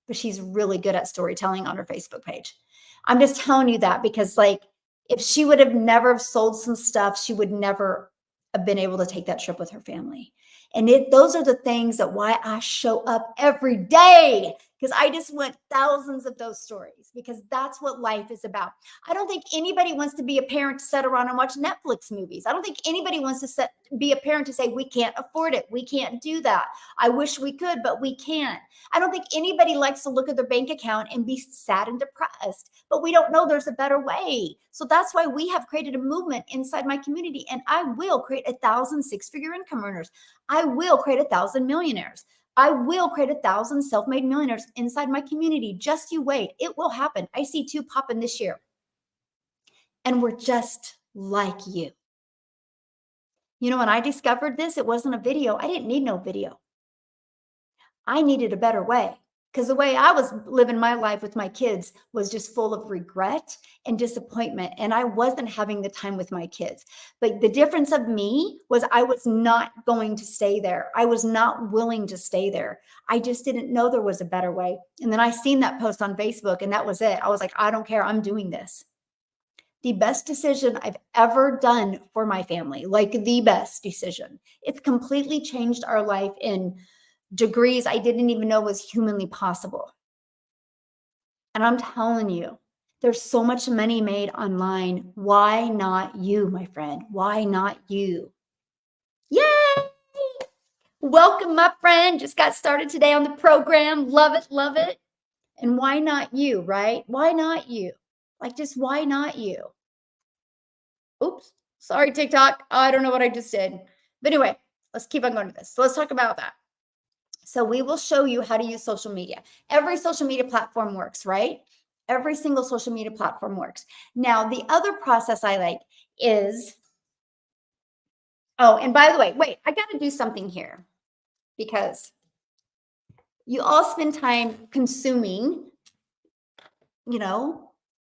but she's really good at storytelling on her Facebook page. I'm just telling you that because like, if she would have never sold some stuff, she would never have been able to take that trip with her family. And those are the things that why I show up every day, because I just want thousands of those stories, because that's what life is about. I don't think anybody wants to be a parent to sit around and watch Netflix movies. I don't think anybody wants to be a parent to say, we can't afford it. We can't do that. I wish we could, but we can't. I don't think anybody likes to look at their bank account and be sad and depressed, but we don't know there's a better way. So that's why we have created a movement inside my community, and I will create 1,000 six-figure income earners. I will create 1,000 millionaires. I will create 1,000 self-made millionaires inside my community. Just you wait. It will happen. I see 2 popping this year. And we're just like you. When I discovered this, it wasn't a video. I didn't need no video. I needed a better way, because the way I was living my life with my kids was just full of regret and disappointment. And I wasn't having the time with my kids. But the difference of me was I was not going to stay there. I was not willing to stay there. I just didn't know there was a better way. And then I seen that post on Facebook and that was it. I was like, I don't care. I'm doing this. The best decision I've ever done for my family, like the best decision. It's completely changed our life in degrees I didn't even know was humanly possible. And I'm telling you, there's so much money made online. Why not you, my friend? Why not you? Yay! Welcome, my friend. Just got started today on the program. Love it, love it. And why not you, right? Why not you? Like, just why not you? Oops, sorry, TikTok. I don't know what I just did. But anyway, let's keep on going to this. So let's talk about that. So we will show you how to use social media. Every social media platform works, right? Every single social media platform works. Now, the other process I like is, oh, and by the way, wait, I got to do something here, because you all spend time consuming,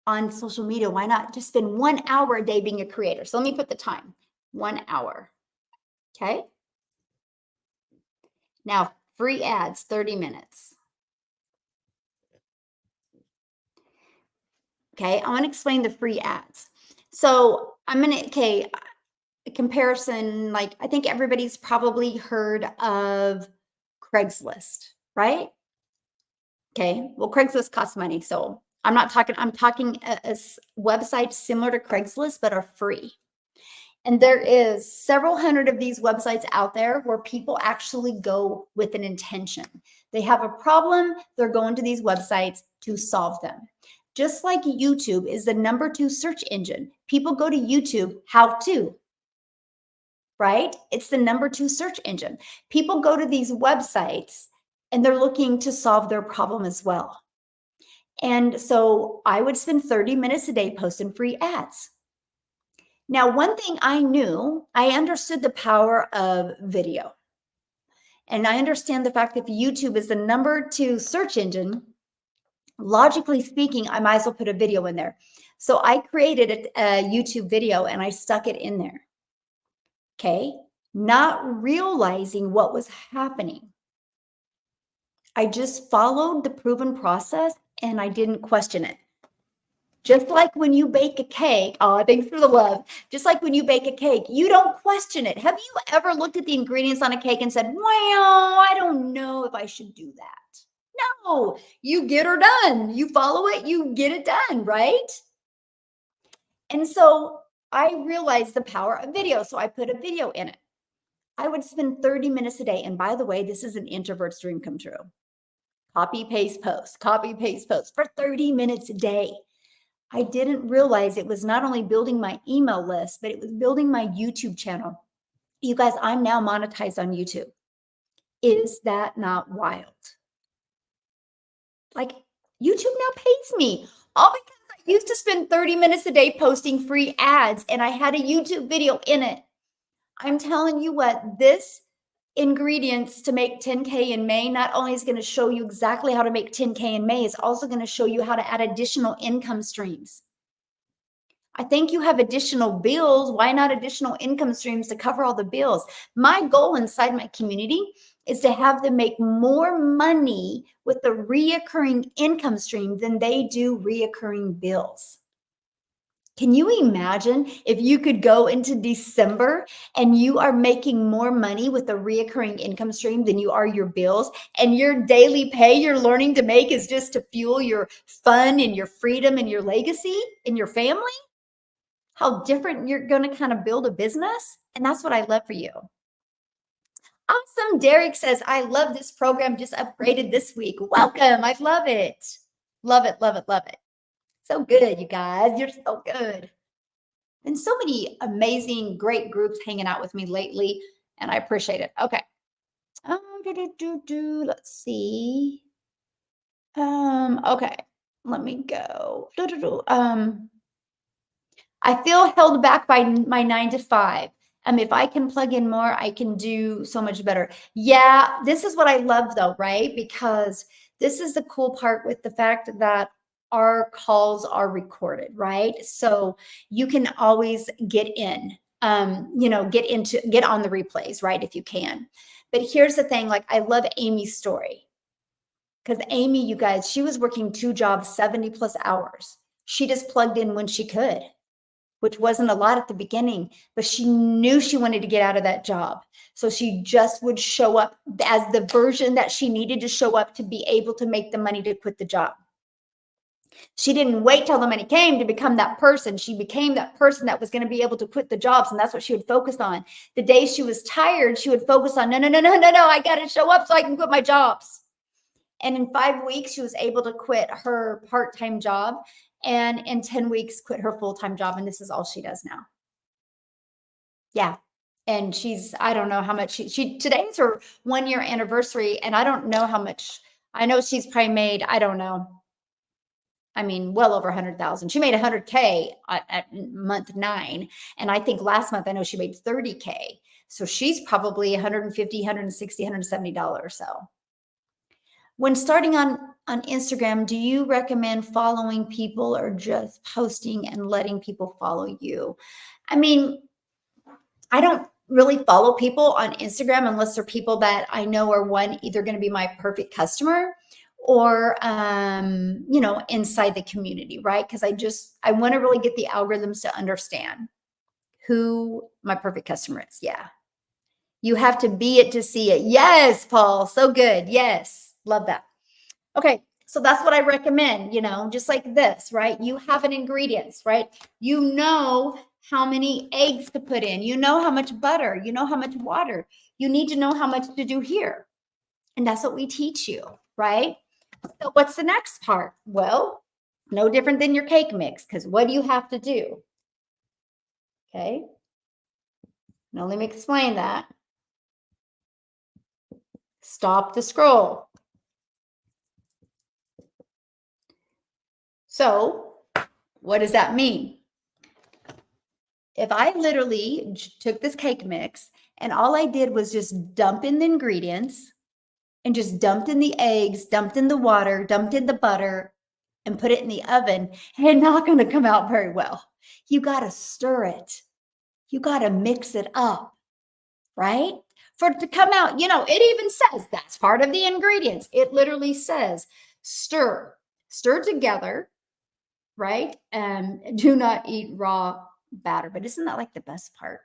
on social media. Why not just spend 1 hour a day being a creator? So let me put the time, 1 hour. Okay. Now, free ads, 30 minutes. Okay, I want to explain the free ads. So a comparison, like I think everybody's probably heard of Craigslist, right? Okay, well, Craigslist costs money. So I'm talking a website similar to Craigslist, but are free. And there is several hundred of these websites out there where people actually go with an intention. They have a problem, they're going to these websites to solve them. Just like YouTube is the #2 search engine. People go to YouTube, how to, right? It's the #2 search engine. People go to these websites and they're looking to solve their problem as well. And so I would spend 30 minutes a day posting free ads. Now, one thing I knew, I understood the power of video. And I understand the fact that YouTube is the #2 search engine. Logically speaking, I might as well put a video in there. So I created a YouTube video and I stuck it in there. Okay. Not realizing what was happening. I just followed the proven process and I didn't question it. Just like when you bake a cake, oh, thanks for the love. Just like when you bake a cake, you don't question it. Have you ever looked at the ingredients on a cake and said, well, I don't know if I should do that? No, you get her done. You follow it, you get it done, right? And so I realized the power of video. So I put a video in it. I would spend 30 minutes a day. And by the way, this is an introvert's dream come true. Copy, paste, post for 30 minutes a day. I didn't realize it was not only building my email list, but it was building my YouTube channel. You guys, I'm now monetized on YouTube. Is that not wild? Like, YouTube now pays me, all because I used to spend 30 minutes a day posting free ads and I had a YouTube video in it. I'm telling you what, this ingredients to make 10K in May not only is going to show you exactly how to make 10K in May, it's also going to show you how to add additional income streams. I think you have additional bills. Why not additional income streams to cover all the bills? My goal inside my community is to have them make more money with a reoccurring income stream than they do reoccurring bills. Can you imagine if you could go into December and you are making more money with a reoccurring income stream than you are your bills, and your daily pay you're learning to make is just to fuel your fun and your freedom and your legacy and your family? How different you're going to kind of build a business. And that's what I love for you. Awesome. Derek says, I love this program, just upgraded this week. Welcome. I love it. Love it, love it, love it. So good, you guys. You're so good. And so many amazing, great groups hanging out with me lately, and I appreciate it. Okay. Let's see. Okay. Let me go. I feel held back by my 9 to 5. If I can plug in more, I can do so much better. Yeah, this is what I love though, right? Because this is the cool part with the fact that our calls are recorded, right? So you can always get in, get on the replays, right? If you can. But here's the thing, like I love Amy's story. Because Amy, you guys, she was working 2 jobs, 70 plus hours. She just plugged in when she could, which wasn't a lot at the beginning, but she knew she wanted to get out of that job. So she just would show up as the version that she needed to show up to be able to make the money to quit the job. She didn't wait till the money came to become that person. She became that person that was going to be able to quit the jobs. And that's what she would focus on. The days she was tired, she would focus on, no, I got to show up so I can quit my jobs. And in 5 weeks, she was able to quit her part-time job, and in 10 weeks quit her full-time job. And this is all she does now. Yeah. And I don't know how much she today's her 1-year anniversary. And I don't know how much, I know she's probably made, I don't know. I mean, well over 100,000. She made 100K at month 9. And I think last month, I know she made 30K. So she's probably $150, $160, $170 or so. When starting on Instagram, do you recommend following people or just posting and letting people follow you? I mean, I don't really follow people on Instagram unless they're people that I know are either going to be my perfect customer or, inside the community, right? Because I want to really get the algorithms to understand who my perfect customer is. Yeah. You have to be it to see it. Yes, Paul. So good. Yes. Love that. Okay. So that's what I recommend, just like this, right? You have an ingredients, right? You know how many eggs to put in. You know how much butter. You know how much water. You need to know how much to do here. And that's what we teach you, right? So what's the next part? Well, no different than your cake mix, because what do you have to do? Okay. Now let me explain that. Stop the scroll. So what does that mean? If I literally took this cake mix and all I did was just dump in the ingredients and just dumped in the eggs, dumped in the water, dumped in the butter, and put it in the oven, it's not going to come out very well. You got to stir it. You got to mix it up, right? For it to come out, it even says that's part of the ingredients. It literally says stir together, right? Do not eat raw batter. But isn't that like the best part?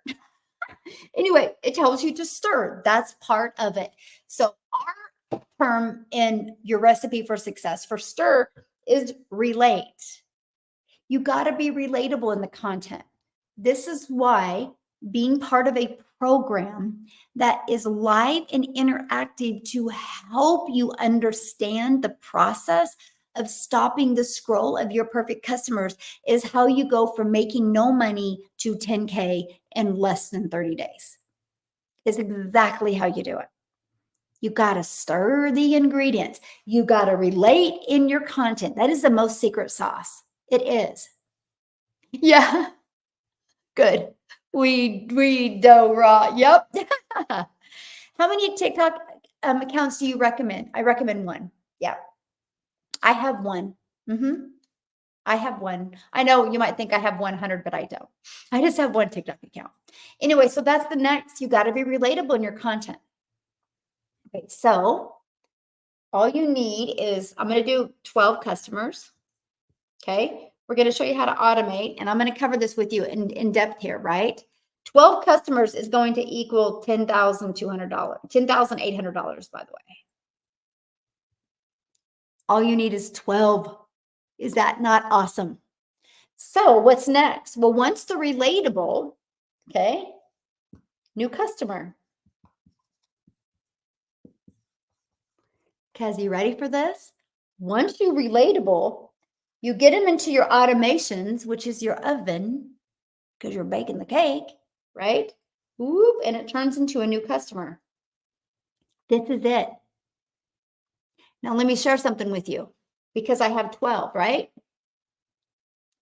Anyway, it tells you to stir. That's part of it. So our term in your recipe for success for stir is relate. You got to be relatable in the content. This is why being part of a program that is live and interactive to help you understand the process of stopping the scroll of your perfect customers is how you go from making no money to 10K in less than 30 days. Is exactly how you do it. You got to stir the ingredients. You got to relate in your content. That is the most secret sauce. It is. Yeah. Good. We do raw. Yep. How many TikTok accounts do you recommend? I recommend one. Yeah. I have one. I have one. I know you might think I have 100, but I don't. I just have one TikTok account. Anyway, so that's the next. You got to be relatable in your content. Okay, so all you need is, I'm going to do 12 customers. Okay, we're going to show you how to automate, and I'm going to cover this with you in depth here, right? 12 customers is going to equal $10,200, $10,800, by the way. All you need is 12. Is that not awesome? So what's next? Well, once the relatable, okay, new customer. Kaz, you ready for this? Once you relatable, you get them into your automations, which is your oven, because you're baking the cake, right? Whoop, and it turns into a new customer. This is it. Now, let me share something with you, because I have 12, right?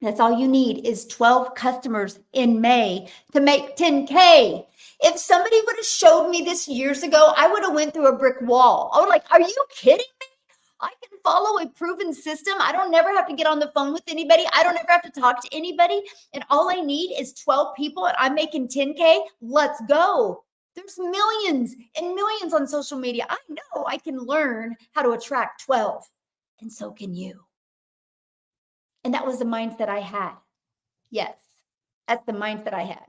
That's all you need is 12 customers in May to make 10K. If somebody would have showed me this years ago, I would have went through a brick wall. I was like, are you kidding me? I can follow a proven system. I don't never have to get on the phone with anybody. I don't ever have to talk to anybody. And all I need is 12 people and I'm making 10K. Let's go. There's millions and millions on social media. I know I can learn how to attract 12, and so can you. And that was the mindset I had. Yes, that's the mindset I had.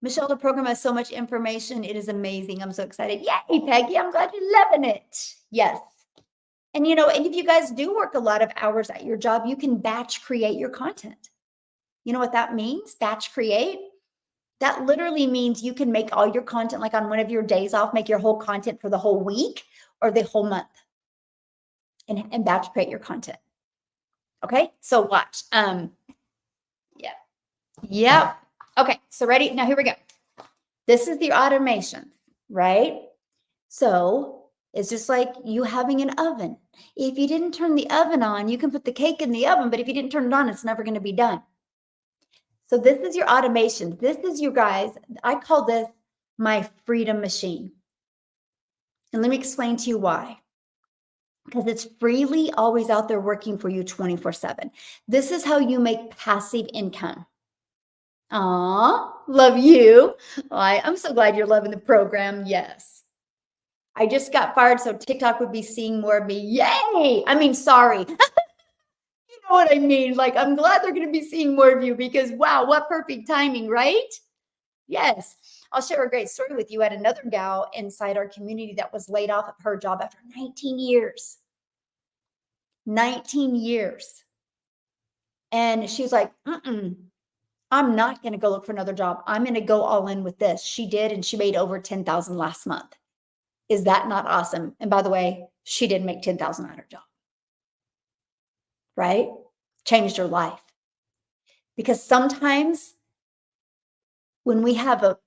Michelle, the program has so much information. It is amazing. I'm so excited. Yay, Peggy. I'm glad you're loving it. Yes. And and if you guys do work a lot of hours at your job, you can batch create your content. You know what that means? Batch create. That literally means you can make all your content, like on one of your days off, make your whole content for the whole week or the whole month, and batch create your content. Okay, so watch. Yep. Okay, so ready? Now here we go. This is the automation, right? So it's just like you having an oven. If you didn't turn the oven on, you can put the cake in the oven, but if you didn't turn it on, it's never going to be done. So this is your automation. This is you guys, I call this my freedom machine. And let me explain to you why. Because it's freely always out there working for you 24/7. This is how you make passive income. Aw, love you. I'm so glad you're loving the program. Yes. I just got fired, so TikTok would be seeing more of me. Yay! I mean, sorry. You know what I mean? Like, I'm glad they're going to be seeing more of you because, wow, what perfect timing, right? Yes. I'll share a great story with you. At another gal inside our community that was laid off of her job after 19 years. 19 years. And she was like, I'm not going to go look for another job. I'm going to go all in with this. She did, and she made over 10,000 last month. Is that not awesome? And by the way, she did make 10,000 at her job. Right? Changed her life. Because sometimes when we have a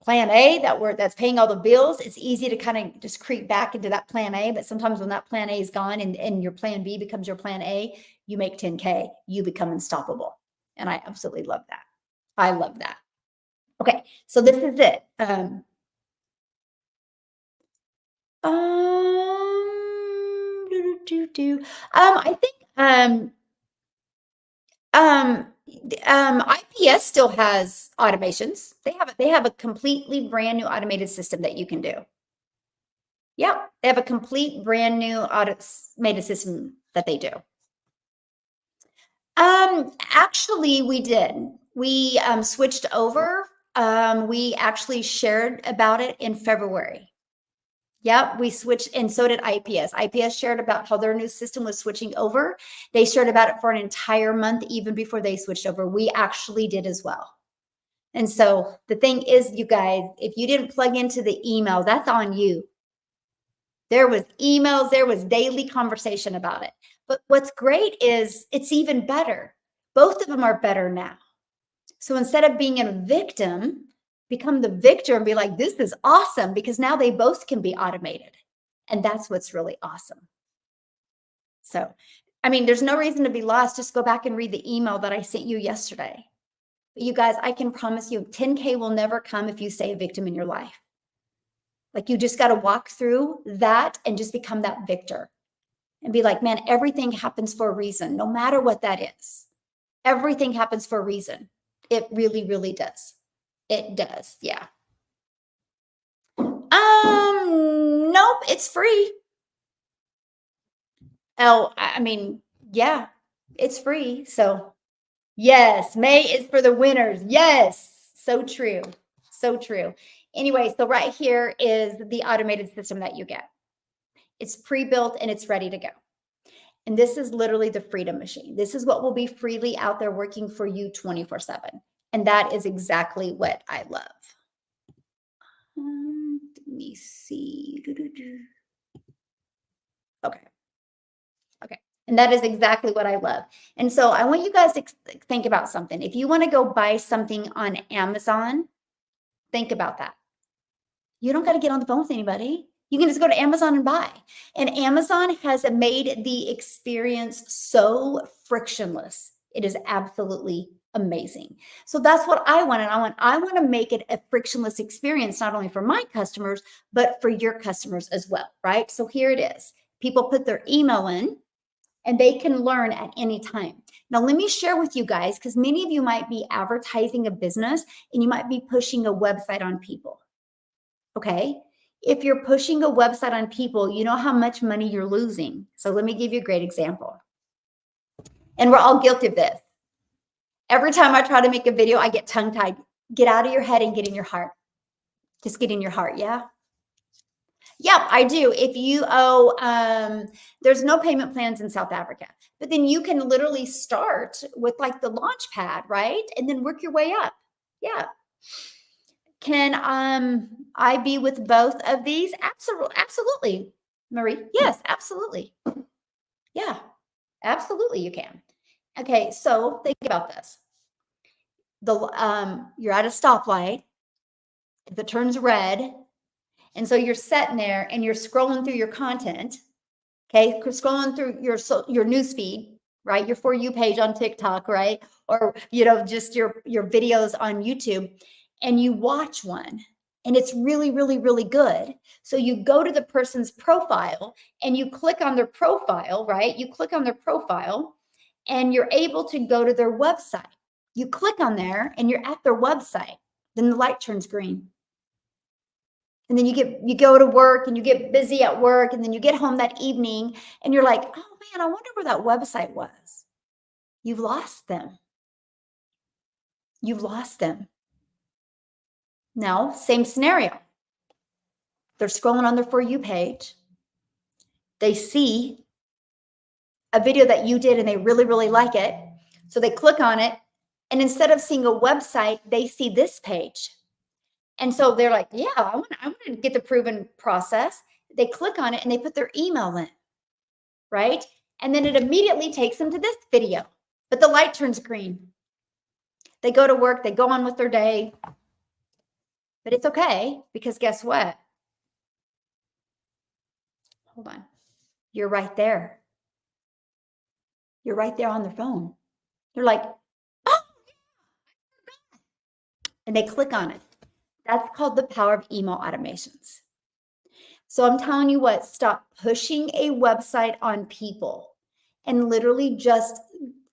plan A that's paying all the bills, it's easy to kind of just creep back into that plan A. But sometimes when that plan A is gone and your plan B becomes your plan A, you make 10K, you become unstoppable. And I absolutely love that. I love that. Okay, so this is it. I think IPS still has automations. They have a completely brand new automated system that you can do. Yep, they have a complete brand new automated system that they do. Actually, we did. We switched over. We actually shared about it in February. Yep, we switched, and so did IPS. IPS shared about how their new system was switching over. They shared about it for an entire month, even before they switched over. We actually did as well. And so the thing is, you guys, if you didn't plug into the email, that's on you. There was emails, there was daily conversation about it. But what's great is it's even better. Both of them are better now. So instead of being a victim, become the victor and be like, this is awesome, because now they both can be automated. And that's what's really awesome. So, I mean, there's no reason to be lost. Just go back and read the email that I sent you yesterday. But you guys, I can promise you 10K will never come if you stay a victim in your life. Like, you just got to walk through that and just become that victor and be like, man, everything happens for a reason, no matter what that is. Everything happens for a reason. It really, really does. It does. Yeah. Nope, it's free. Oh, I mean, yeah, it's free. So yes, May is for the winners. Yes. So true. So true. Anyway, so right here is the automated system that you get. It's pre-built and it's ready to go. And this is literally the freedom machine. This is what will be freely out there working for you 24/7. And that is exactly what I love. Let me see. Okay. Okay. And that is exactly what I love. And so I want you guys to think about something. If you want to go buy something on Amazon, think about that. You don't got to get on the phone with anybody. You can just go to Amazon and buy. And Amazon has made the experience so frictionless. It is absolutely amazing. So that's what I want. And I want to make it a frictionless experience, not only for my customers, but for your customers as well, right? So here it is. People put their email in and they can learn at any time. Now, let me share with you guys, because many of you might be advertising a business and you might be pushing a website on people. Okay. If you're pushing a website on people, you know how much money you're losing. So let me give you a great example. And we're all guilty of this. Every time I try to make a video, I get tongue-tied. Get out of your head and get in your heart. Just get in your heart. Yeah. Yep, I do. If you owe, there's no payment plans in South Africa, but then you can literally start with like the launch pad, right? And then work your way up. Yeah. Can I be with both of these? Absolutely, Marie. Yes, absolutely. Yeah, absolutely you can. Okay, so think about this. You're at a stoplight. If it turns red, and so you're sitting there and you're scrolling through your content. Okay, scrolling through your news feed, right? Your For You page on TikTok, right? Or just your videos on YouTube. And you watch one and it's really, really, really good. So you go to the person's profile and you click on their profile, right? You click on their profile and you're able to go to their website. You click on there and you're at their website. Then the light turns green. And then you go to work and you get busy at work and then you get home that evening and you're like, oh man, I wonder where that website was. You've lost them. You've lost them. Now, same scenario. They're scrolling on their For You page. They see a video that you did and they really, really like it. So they click on it. And instead of seeing a website, they see this page. And so they're like, yeah, I want to get the proven process. They click on it and they put their email in, right? And then it immediately takes them to this video, but the light turns green. They go to work, they go on with their day, but it's okay because guess what? Hold on. You're right there. You're right there on their phone. They're like, oh, and they click on it. That's called the power of email automations. So I'm telling you what, stop pushing a website on people and literally just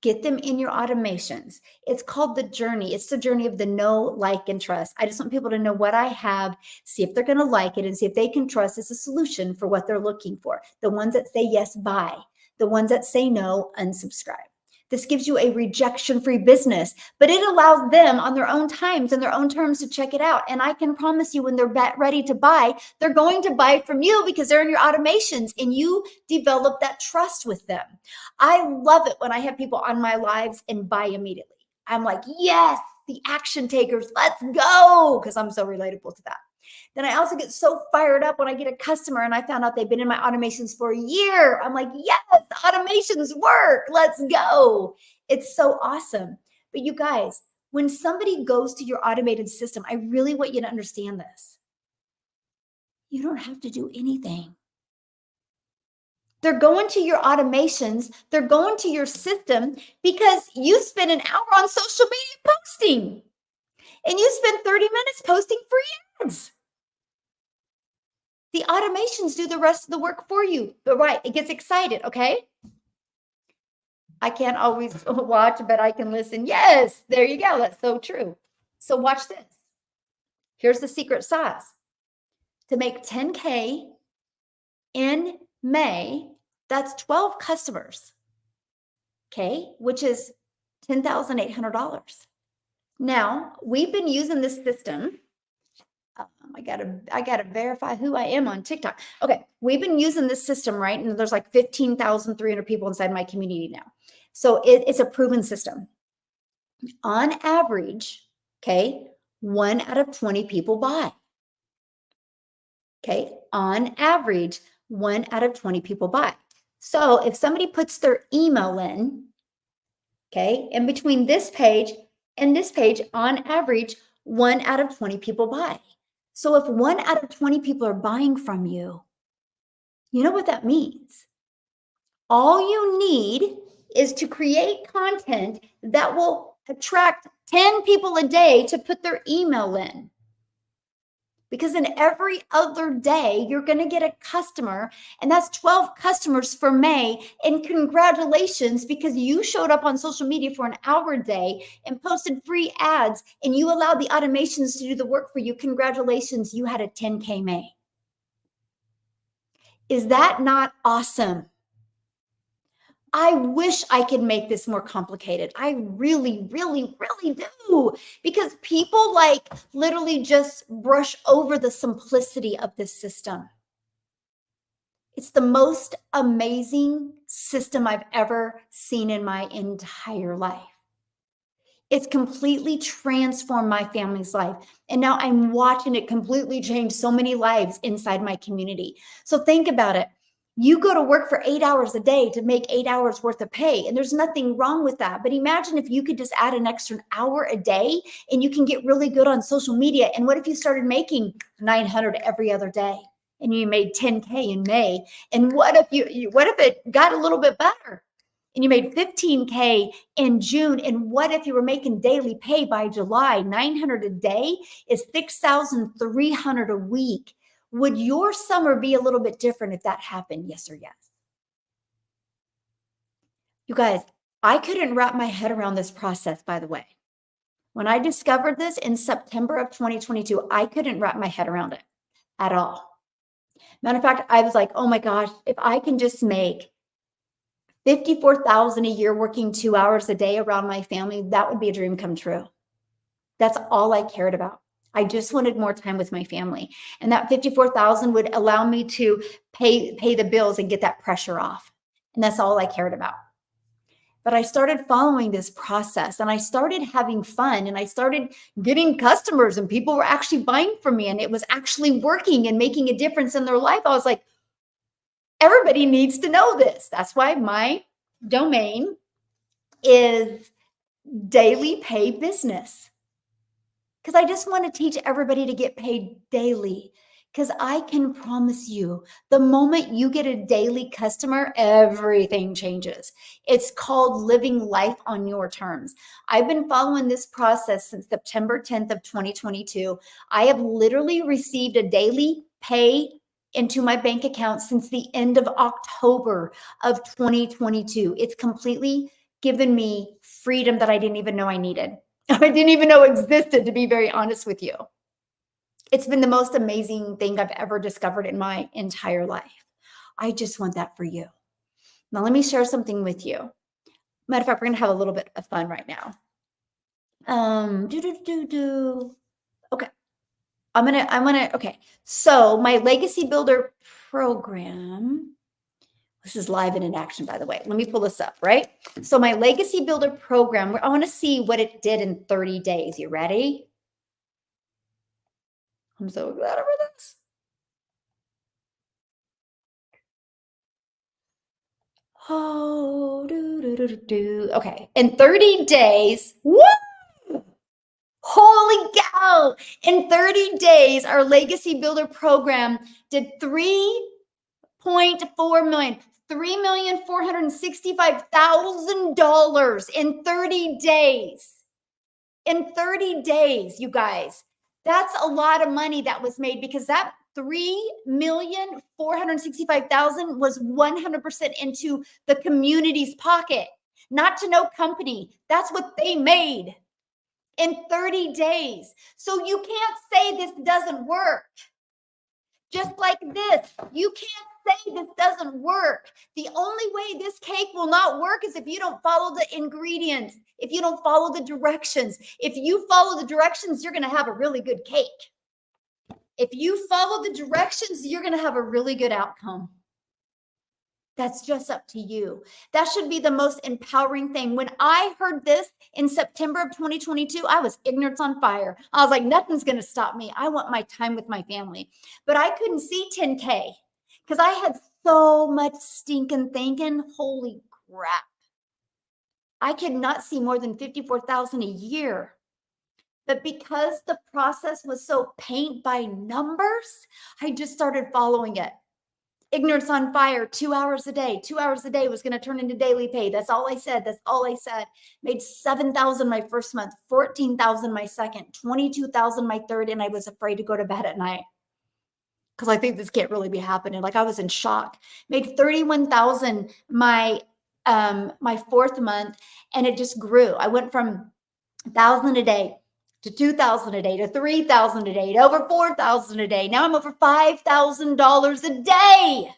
get them in your automations. It's called the journey. It's the journey of the know, like, and trust. I just want people to know what I have, see if they're going to like it, and see if they can trust it's a solution for what they're looking for. The ones that say yes, buy. The ones that say no, unsubscribe. This gives you a rejection-free business, but it allows them on their own times and their own terms to check it out. And I can promise you when they're ready to buy, they're going to buy from you because they're in your automations and you develop that trust with them. I love it when I have people on my lives and buy immediately. I'm like, yes, the action takers. Let's go. Because I'm so relatable to that. Then I also get so fired up when I get a customer and I found out they've been in my automations for a year. I'm like, yes, the automations work. Let's go. It's so awesome. But you guys, when somebody goes to your automated system, I really want you to understand this. You don't have to do anything. They're going to your automations. They're going to your system because you spend an hour on social media posting and you spend 30 minutes posting free ads. The automations do the rest of the work for you. But right, it gets excited, okay? I can't always watch, but I can listen. Yes, there you go. That's so true. So watch this. Here's the secret sauce. To make 10K in May, that's 12 customers, okay, which is $10,800. Now, we've been using this system. I gotta verify who I am on TikTok. Okay, we've been using this system, right? And there's like 15,300 people inside my community now. So it's a proven system. On average, okay, 1 out of 20 people buy. Okay, on average, 1 out of 20 people buy. So if somebody puts their email in, okay, in between this page and this page, on average, 1 out of 20 people buy. So if 1 out of 20 people are buying from you, you know what that means? All you need is to create content that will attract 10 people a day to put their email in. Because in every other day, you're going to get a customer, and that's 12 customers for May. And congratulations, because you showed up on social media for an hour a day and posted free ads, and you allowed the automations to do the work for you. Congratulations, you had a 10K May. Is that not awesome? I wish I could make this more complicated. I really, really, really do. Because people like literally just brush over the simplicity of this system. It's the most amazing system I've ever seen in my entire life. It's completely transformed my family's life. And now I'm watching it completely change so many lives inside my community. So think about it. You go to work for 8 hours a day to make 8 hours worth of pay, and there's nothing wrong with that. But imagine if you could just add an extra hour a day and you can get really good on social media. And what if you started making 900 every other day and you made 10K in May? And what if it got a little bit better and you made 15K in June? And what if you were making daily pay by July? 900 a day is 6,300 a week. Would your summer be a little bit different if that happened? Yes or yes? You guys, I couldn't wrap my head around this process, by the way. When I discovered this in September of 2022, I couldn't wrap my head around it at all. Matter of fact, I was like, oh my gosh, if I can just make $54,000 a year working 2 hours a day around my family, that would be a dream come true. That's all I cared about. I just wanted more time with my family. And that 54,000 would allow me to pay the bills and get that pressure off. And that's all I cared about. But I started following this process and I started having fun and I started getting customers and people were actually buying from me and it was actually working and making a difference in their life. I was like, everybody needs to know this. That's why my domain is Daily Pay Business. Because I just want to teach everybody to get paid daily. Because I can promise you, the moment you get a daily customer, everything changes. It's called living life on your terms. I've been following this process since September 10th of 2022. I have literally received a daily pay into my bank account since the end of October of 2022. It's completely given me freedom that I didn't even know I needed. I didn't even know existed, to be very honest with you. It's been the most amazing thing I've ever discovered in my entire life. I just want that for you. Now, let me share something with you. Matter of fact, we're going to have a little bit of fun right now. Okay. Okay. So my Legacy Builder program, This is live and in action, by the way. Let me pull this up, right? So my Legacy Builder program, I want to see what it did in 30 days. You ready? I'm so glad over this. Oh, okay. In 30 days, woo! Holy cow! In 30 days, our Legacy Builder program did 3.4 million. $3,465,000 in 30 days. In 30 days, you guys. That's a lot of money that was made because that 3,465,000 was 100% into the community's pocket, not to no company. That's what they made in 30 days. So you can't say this doesn't work. Just like this, you can't say this doesn't work. The only way this cake will not work is if you don't follow the ingredients, if you don't follow the directions. If you follow the directions, you're going to have a really good cake. If you follow the directions, you're going to have a really good outcome. That's just up to you. That should be the most empowering thing. When I heard this in September of 2022, I was ignorance on fire. I was like, nothing's going to stop me. I want my time with my family. But I couldn't see 10K because I had so much stinking thinking. Holy crap. I could not see more than 54,000 a year. But because the process was so paint by numbers, I just started following it. Ignorance on fire, 2 hours a day. 2 hours a day was going to turn into daily pay. That's all I said. That's all I said. Made 7,000 my first month, 14,000 my second, 22,000 my third, and I was afraid to go to bed at night because I think this can't really be happening. Like I was in shock. Made 31,000 my fourth month, and it just grew. I went from 1,000 a day to 2,000 a day to 3,000 a day to over 4,000 a day. Now I'm over $5,000 a day.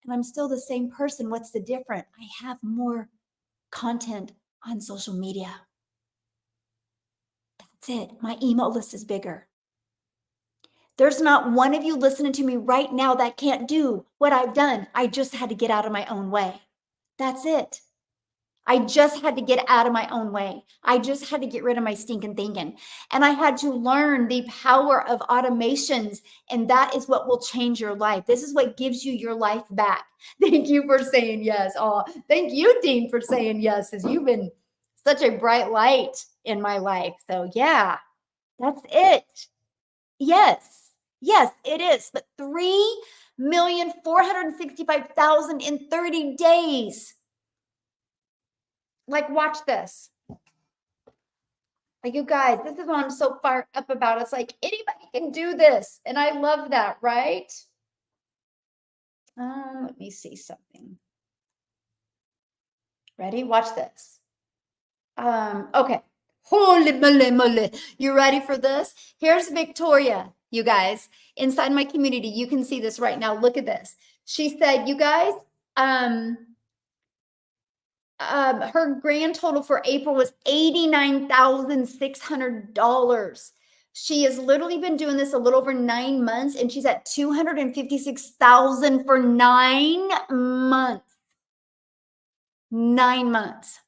And I'm still the same person. What's the difference? I have more content on social media. That's it. My email list is bigger. There's not one of you listening to me right now that can't do what I've done. I just had to get out of my own way. That's it. I just had to get out of my own way. I just had to get rid of my stinking thinking. And I had to learn the power of automations. And that is what will change your life. This is what gives you your life back. Thank you for saying yes. Oh, thank you, Dean, for saying yes, because you've been such a bright light in my life. So yeah, that's it. Yes, yes, it is. But 3,465,000 in 30 days. Like, watch this. Like, you guys, this is what I'm so fired up about. It's like anybody can do this. And I love that, right? Let me see something. Ready? Watch this. Okay. Holy moly, moly. You ready for this? Here's Victoria, you guys. Inside my community, you can see this right now. Look at this. She said, you guys, her grand total for April was $89,600. She has literally been doing this a little over 9 months, and she's at $256,000 for 9 months. 9 months.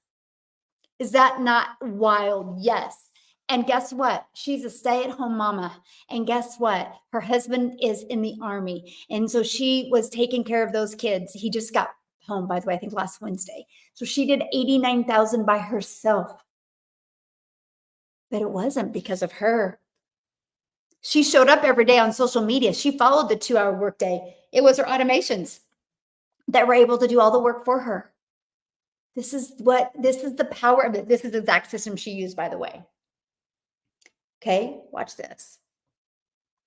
Is that not wild? Yes. And guess what? She's a stay-at-home mama. And guess what? Her husband is in the Army. And so she was taking care of those kids. He just got home, by the way, I think last Wednesday. So she did 89,000 by herself. But it wasn't because of her. She showed up every day on social media. She followed the 2-hour workday. It was her automations that were able to do all the work for her. This is the power of it. This is the exact system she used, by the way. Okay, watch this.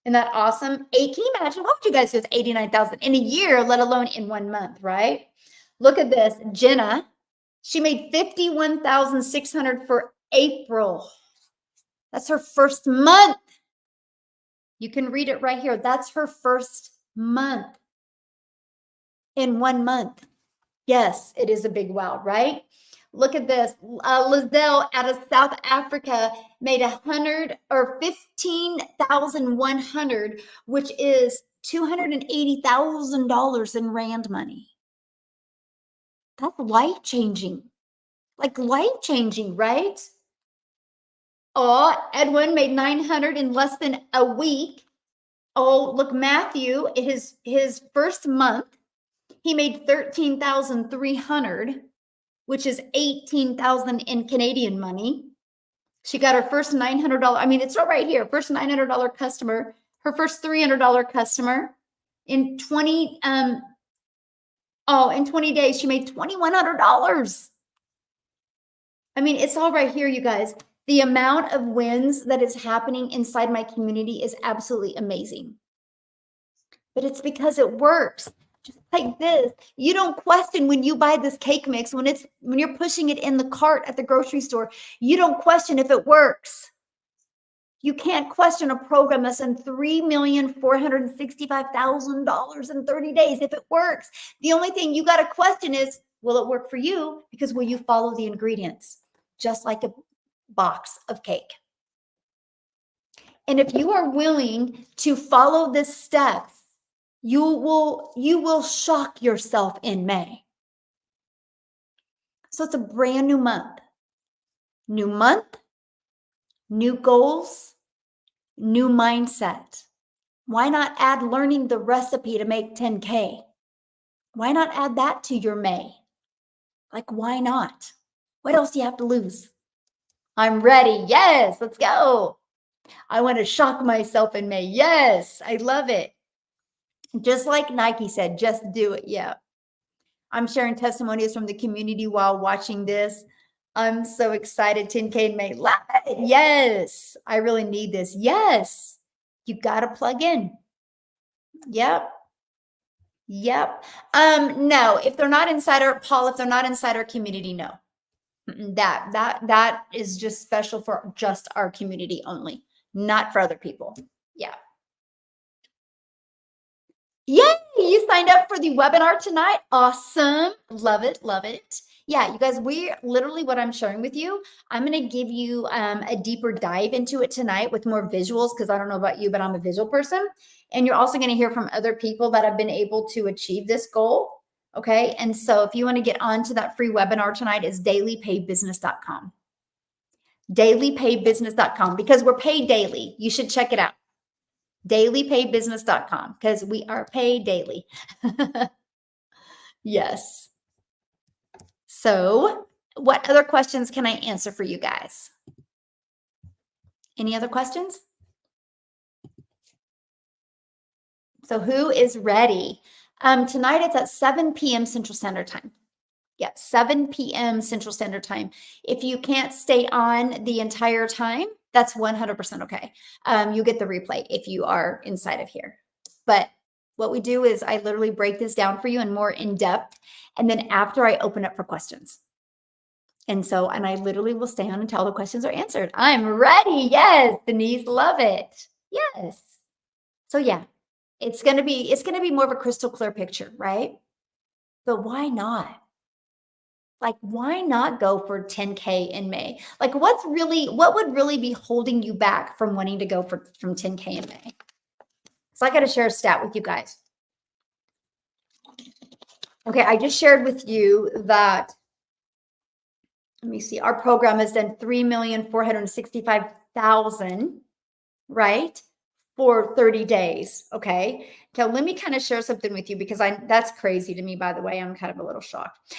Isn't that awesome? Can you imagine what would you guys do with 89,000 in a year, let alone in 1 month, right? Look at this. Jenna, she made 51,600 for April. That's her first month. You can read it right here. That's her first month in 1 month. Yes, it is a big wow, right? Look at this. Lizelle out of South Africa made 15,100, which is $280,000 in Rand money. That's life-changing. Like life-changing, right? Oh, Edwin made 900 in less than a week. Oh, look, Matthew, his first month, he made 13,300, which is 18,000 in Canadian money. She got her first $900. I mean, it's right here. First $900 customer, her first $300 customer in 20 in 20 days she made $2,100. I mean, it's all right here, you guys. The amount of wins that is happening inside my community is absolutely amazing. But it's because it works. Just like this. You don't question when you buy this cake mix, when you're pushing it in the cart at the grocery store, you don't question if it works. You can't question a program that's in $3,465,000 in 30 days if it works. The only thing you got to question is, will it work for you? Because will you follow the ingredients? Just like a box of cake. And if you are willing to follow this steps, you will shock yourself in May. So it's a brand new month. New month, new goals, new mindset. Why not add learning the recipe to make 10K? Why not add that to your May? Like, why not? What else do you have to lose? I'm ready. Yes, let's go. I want to shock myself in May. Yes, I love it. Just like Nike said, just do it. Yeah. I'm sharing testimonies from the community while watching this. I'm so excited. 10K in May. Yes, I really need this. Yes, you got to plug in. Yep. Yep. No, if they're not inside our, Paul, if they're not inside our community, no. That is just special for just our community only, not for other people. Yeah. Yay, you signed up for the webinar tonight. Awesome. Love it. Love it. Yeah, you guys, we literally what I'm sharing with you, I'm going to give you a deeper dive into it tonight with more visuals because I don't know about you, but I'm a visual person. And you're also going to hear from other people that have been able to achieve this goal. Okay. And so if you want to get onto that free webinar tonight, is dailypaybusiness.com. Dailypaybusiness.com because we're paid daily. You should check it out. Dailypaybusiness.com because we are paid daily. Yes. So what other questions can I answer for you guys? Any other questions? So who is ready? Tonight it's at 7 p.m. Central Standard Time. Yeah, 7 p.m. Central Standard Time. If you can't stay on the entire time, that's 100% okay. You get the replay if you are inside of here. But what we do is I literally break this down for you in more in depth. And then after I open up for questions. And I literally will stay on until all the questions are answered. I'm ready. Yes, Denise, love it. Yes. So yeah, it's going to be more of a crystal clear picture, right? But why not? Like, why not go for 10K in May? Like, what would really be holding you back from wanting to go from 10K in May? So I got to share a stat with you guys. Okay, I just shared with you that, let me see, our program has done 3,465,000, right? For 30 days. Okay. So let me kind of share something with you because that's crazy to me, by the way. I'm kind of a little shocked.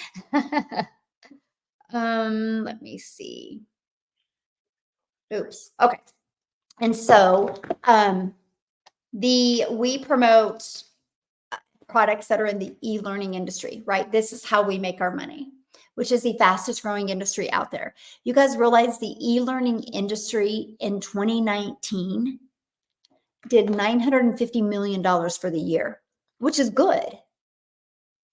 Let me see. Oops. Okay. And so we promote products that are in the e-learning industry, right? This is how we make our money, which is the fastest growing industry out there. You guys realize the e-learning industry in 2019 did $950 million for the year, which is good.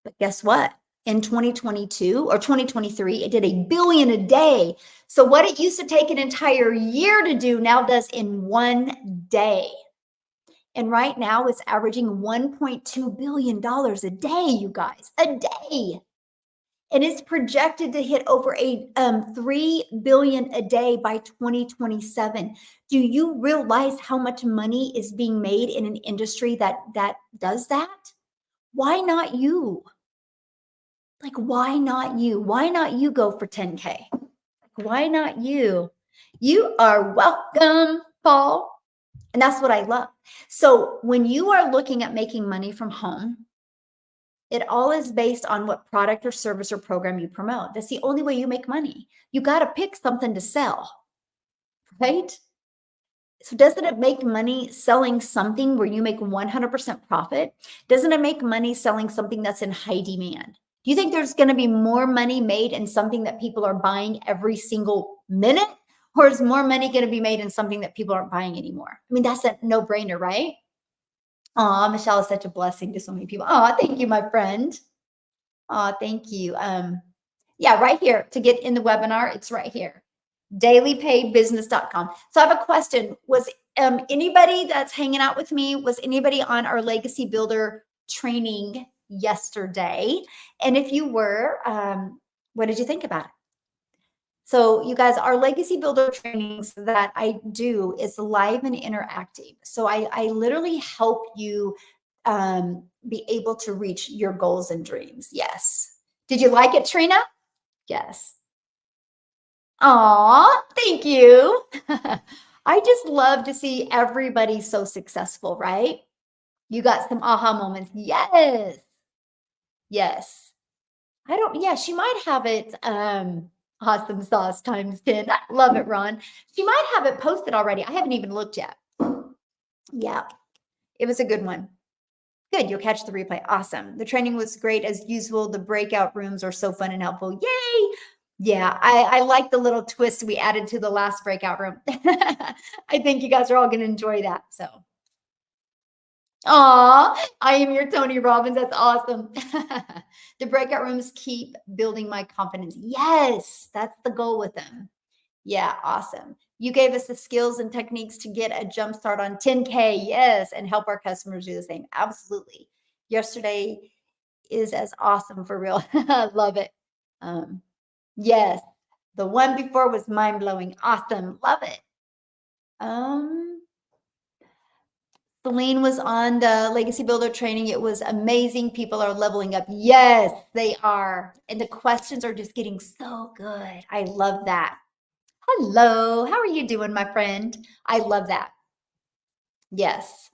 But guess what? In 2022 or 2023, it did $1 billion a day. So what it used to take an entire year to do now does in one day. And right now it's averaging $1.2 billion a day, you guys, a day. And it's projected to hit over $3 billion a day by 2027. Do you realize how much money is being made in an industry that does that? Why not you? Like, why not you? Why not you go for 10K? Why not you? You are welcome, Paul. And that's what I love. So when you are looking at making money from home, it all is based on what product or service or program you promote. That's the only way you make money. You got to pick something to sell, right? So doesn't it make money selling something where you make 100% profit? Doesn't it make money selling something that's in high demand? Do you think there's going to be more money made in something that people are buying every single minute? Or is more money going to be made in something that people aren't buying anymore? I mean, that's a no-brainer, right? Oh, Michelle is such a blessing to so many people. Oh, thank you, my friend. Oh, thank you. Yeah, right here to get in the webinar, it's right here. dailypaidbusiness.com. So I have a question. Was anybody that's hanging out with me, was anybody on our Legacy Builder training yesterday? And if you were, what did you think about it? So you guys, our Legacy Builder trainings that I do is live and interactive. So I literally help you be able to reach your goals and dreams. Yes. Did you like it, Trina? Yes. Aw, thank you. I just love to see everybody so successful, right? You got some aha moments. Yes. Yes. I don't, yeah, she might have it. Awesome sauce times 10. I love it, Ron. She might have it posted already. I haven't even looked yet. Yeah, it was a good one. Good, you'll catch the replay. Awesome. The training was great as usual. The breakout rooms are so fun and helpful. Yay! Yeah, I like the little twist we added to the last breakout room. I think you guys are all going to enjoy that. So, aw, I am your Tony Robbins. That's awesome. The breakout rooms keep building my confidence. Yes, that's the goal with them. Yeah, awesome. You gave us the skills and techniques to get a jump start on 10K. Yes, and help our customers do the same. Absolutely. Yesterday is as awesome for real. Love it. Yes, the one before was mind blowing. Awesome. Love it. Celine was on the Legacy Builder training. It was amazing. People are leveling up. Yes, they are. And the questions are just getting so good. I love that. Hello, how are you doing, my friend? I love that. Yes,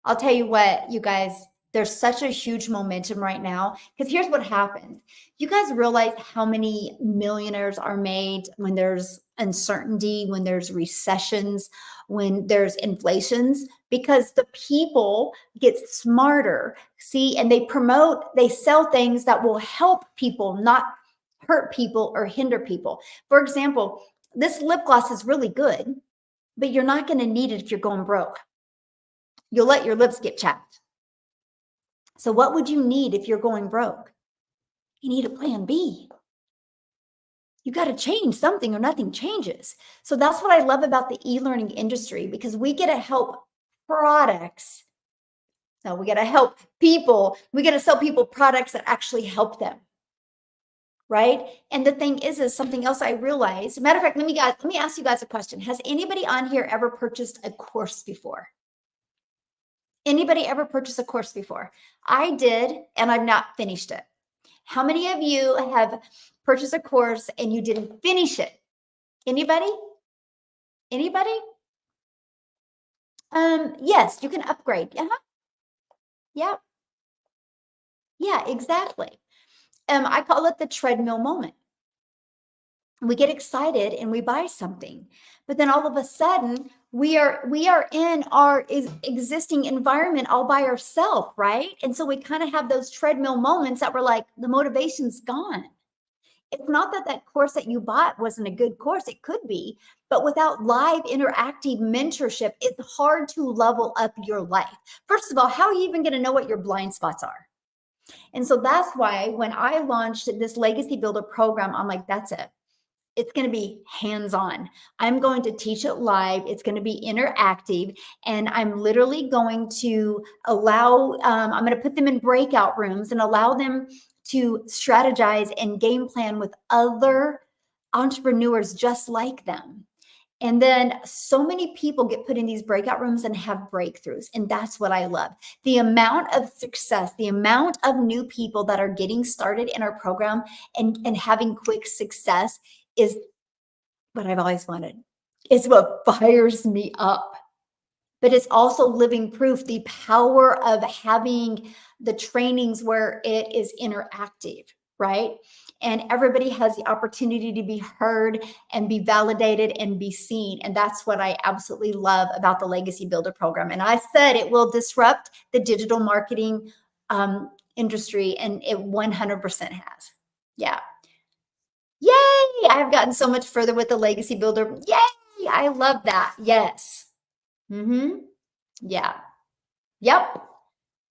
I'll tell you what, you guys, there's such a huge momentum right now because here's what happens. You guys realize how many millionaires are made when there's uncertainty, when there's recessions, when there's inflations, because the people get smarter, see, and they sell things that will help people, not hurt people or hinder people. For example, this lip gloss is really good, but you're not going to need it if you're going broke. You'll let your lips get chapped. So what would you need if you're going broke? You need a plan B. You got to change something or nothing changes. So that's what I love about the e-learning industry, because we get to help products. No, we got to help people. We got to sell people products that actually help them. Right? And the thing is something else I realized. Matter of fact, let me ask you guys a question. Has anybody on here ever purchased a course before? Anybody ever purchased a course before? I did, and I've not finished it. How many of you have purchased a course and you didn't finish it? Anybody? Anybody? Yes, you can upgrade. Yeah. Yeah, exactly. I call it the treadmill moment. We get excited and we buy something, but then all of a sudden we are in our existing environment all by ourselves, right? And so we kind of have those treadmill moments that we're like, the motivation's gone. It's not that that course that you bought wasn't a good course. It could be, but without live interactive mentorship, it's hard to level up your life. First of all, how are you even going to know what your blind spots are? And so that's why when I launched this Legacy Builder program, I'm like, that's it. It's going to be hands-on. I'm going to teach it live. It's going to be interactive. And I'm literally going to allow, I'm going to put them in breakout rooms and allow them to strategize and game plan with other entrepreneurs just like them. And then so many people get put in these breakout rooms and have breakthroughs. And that's what I love. The amount of success, the amount of new people that are getting started in our program and having quick success is what I've always wanted. It's what fires me up. But it's also living proof, the power of having the trainings where it is interactive, right? And everybody has the opportunity to be heard and be validated and be seen. And that's what I absolutely love about the Legacy Builder program. And I said it will disrupt the digital marketing industry, and it 100% has. Yeah. Yay! I've gotten so much further with the Legacy Builder. Yay! I love that. Yes. Mm-hmm. Yeah. Yep.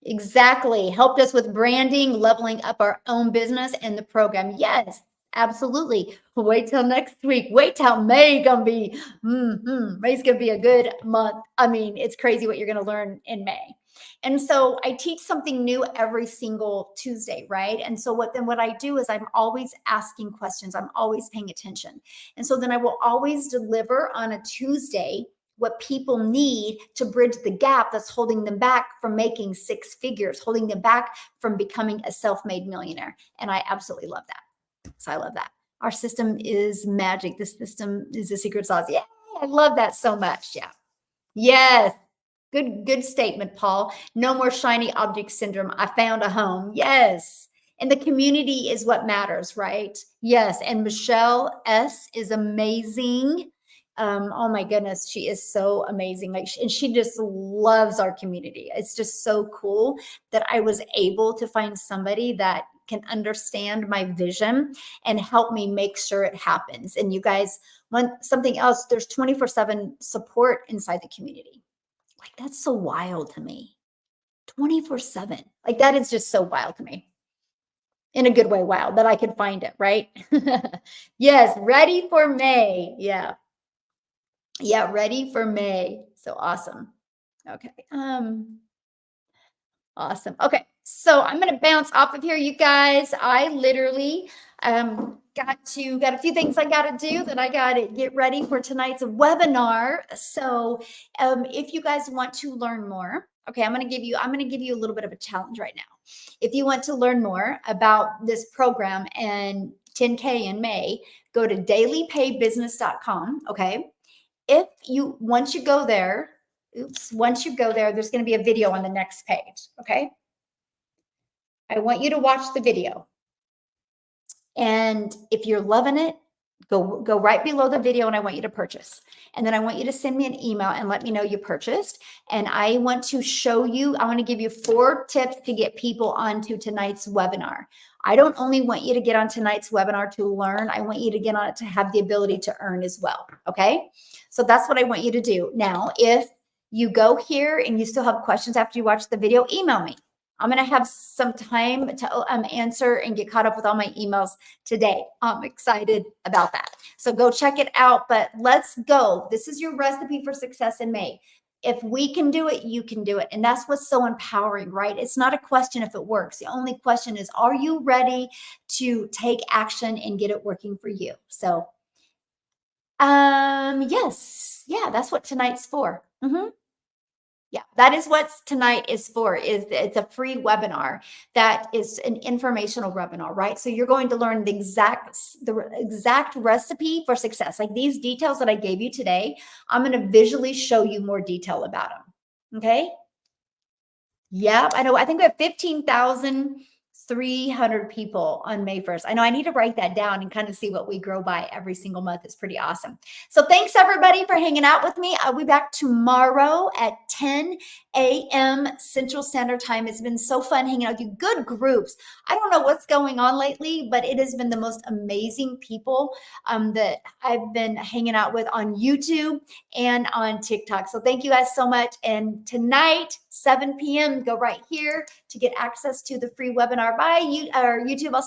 Exactly. Helped us with branding, leveling up our own business and the program. Yes, absolutely. Wait till next week. Wait till May gonna be. May's gonna be a good month. I mean, it's crazy what you're gonna learn in May. And so I teach something new every single Tuesday, right? And so what I do is I'm always asking questions. I'm always paying attention. And so then I will always deliver on a Tuesday what people need to bridge the gap that's holding them back from making six figures, holding them back from becoming a self-made millionaire. And I absolutely love that. So I love that. Our system is magic. This system is a secret sauce. Yeah, I love that so much. Yeah. Yes. Good statement, Paul. No more shiny object syndrome. I found a home. Yes. And the community is what matters, right? Yes. And Michelle S is amazing. Oh my goodness, she is so amazing. And she just loves our community. It's just so cool that I was able to find somebody that can understand my vision and help me make sure it happens. And you guys want something else, there's 24/7 support inside the community. Like, that's so wild to me. 24/7. Like, that is just so wild to me. In a good way, wild that I could find it, right? Yes, ready for May. Yeah. Yeah, ready for May. So awesome. Okay. Awesome. Okay. So I'm going to bounce off of here, you guys. I literally got a few things I got to do, that I got to get ready for tonight's webinar. So if you guys want to learn more, okay, I'm going to give you a little bit of a challenge right now. If you want to learn more about this program and 10K in May, go to dailypaybusiness.com. Okay. Once you go there, there's going to be a video on the next page. Okay. I want you to watch the video. And if you're loving it, go right below the video, and I want you to purchase. And then I want you to send me an email and let me know you purchased. And I want to give you 4 tips to get people onto tonight's webinar. I don't only want you to get on tonight's webinar to learn, I want you to get on it to have the ability to earn as well. Okay. So that's what I want you to do. Now, if you go here and you still have questions after you watch the video, email me. I'm going to have some time to answer and get caught up with all my emails today. I'm excited about that. So go check it out, but let's go. This is your recipe for success in May. If we can do it, you can do it. And that's what's so empowering, right? It's not a question if it works. The only question is, are you ready to take action and get it working for you? So, yes. Yeah, that's what tonight's for. Yeah, that is what tonight is for. It's a free webinar that is an informational webinar, right? So you're going to learn the exact recipe for success. Like these details that I gave you today, I'm going to visually show you more detail about them. Okay. Yep, I know. I think we have 15,300 people on May 1st. I know I need to write that down and kind of see what we grow by every single month. It's pretty awesome. So thanks everybody for hanging out with me. I'll be back tomorrow at 10 a.m. Central Standard Time. It's been so fun hanging out with you. Good groups. I don't know what's going on lately, but it has been the most amazing people that I've been hanging out with on YouTube and on TikTok. So thank you guys so much. And tonight, 7 p.m., go right here to get access to the free webinar by YouTube. I'll see you.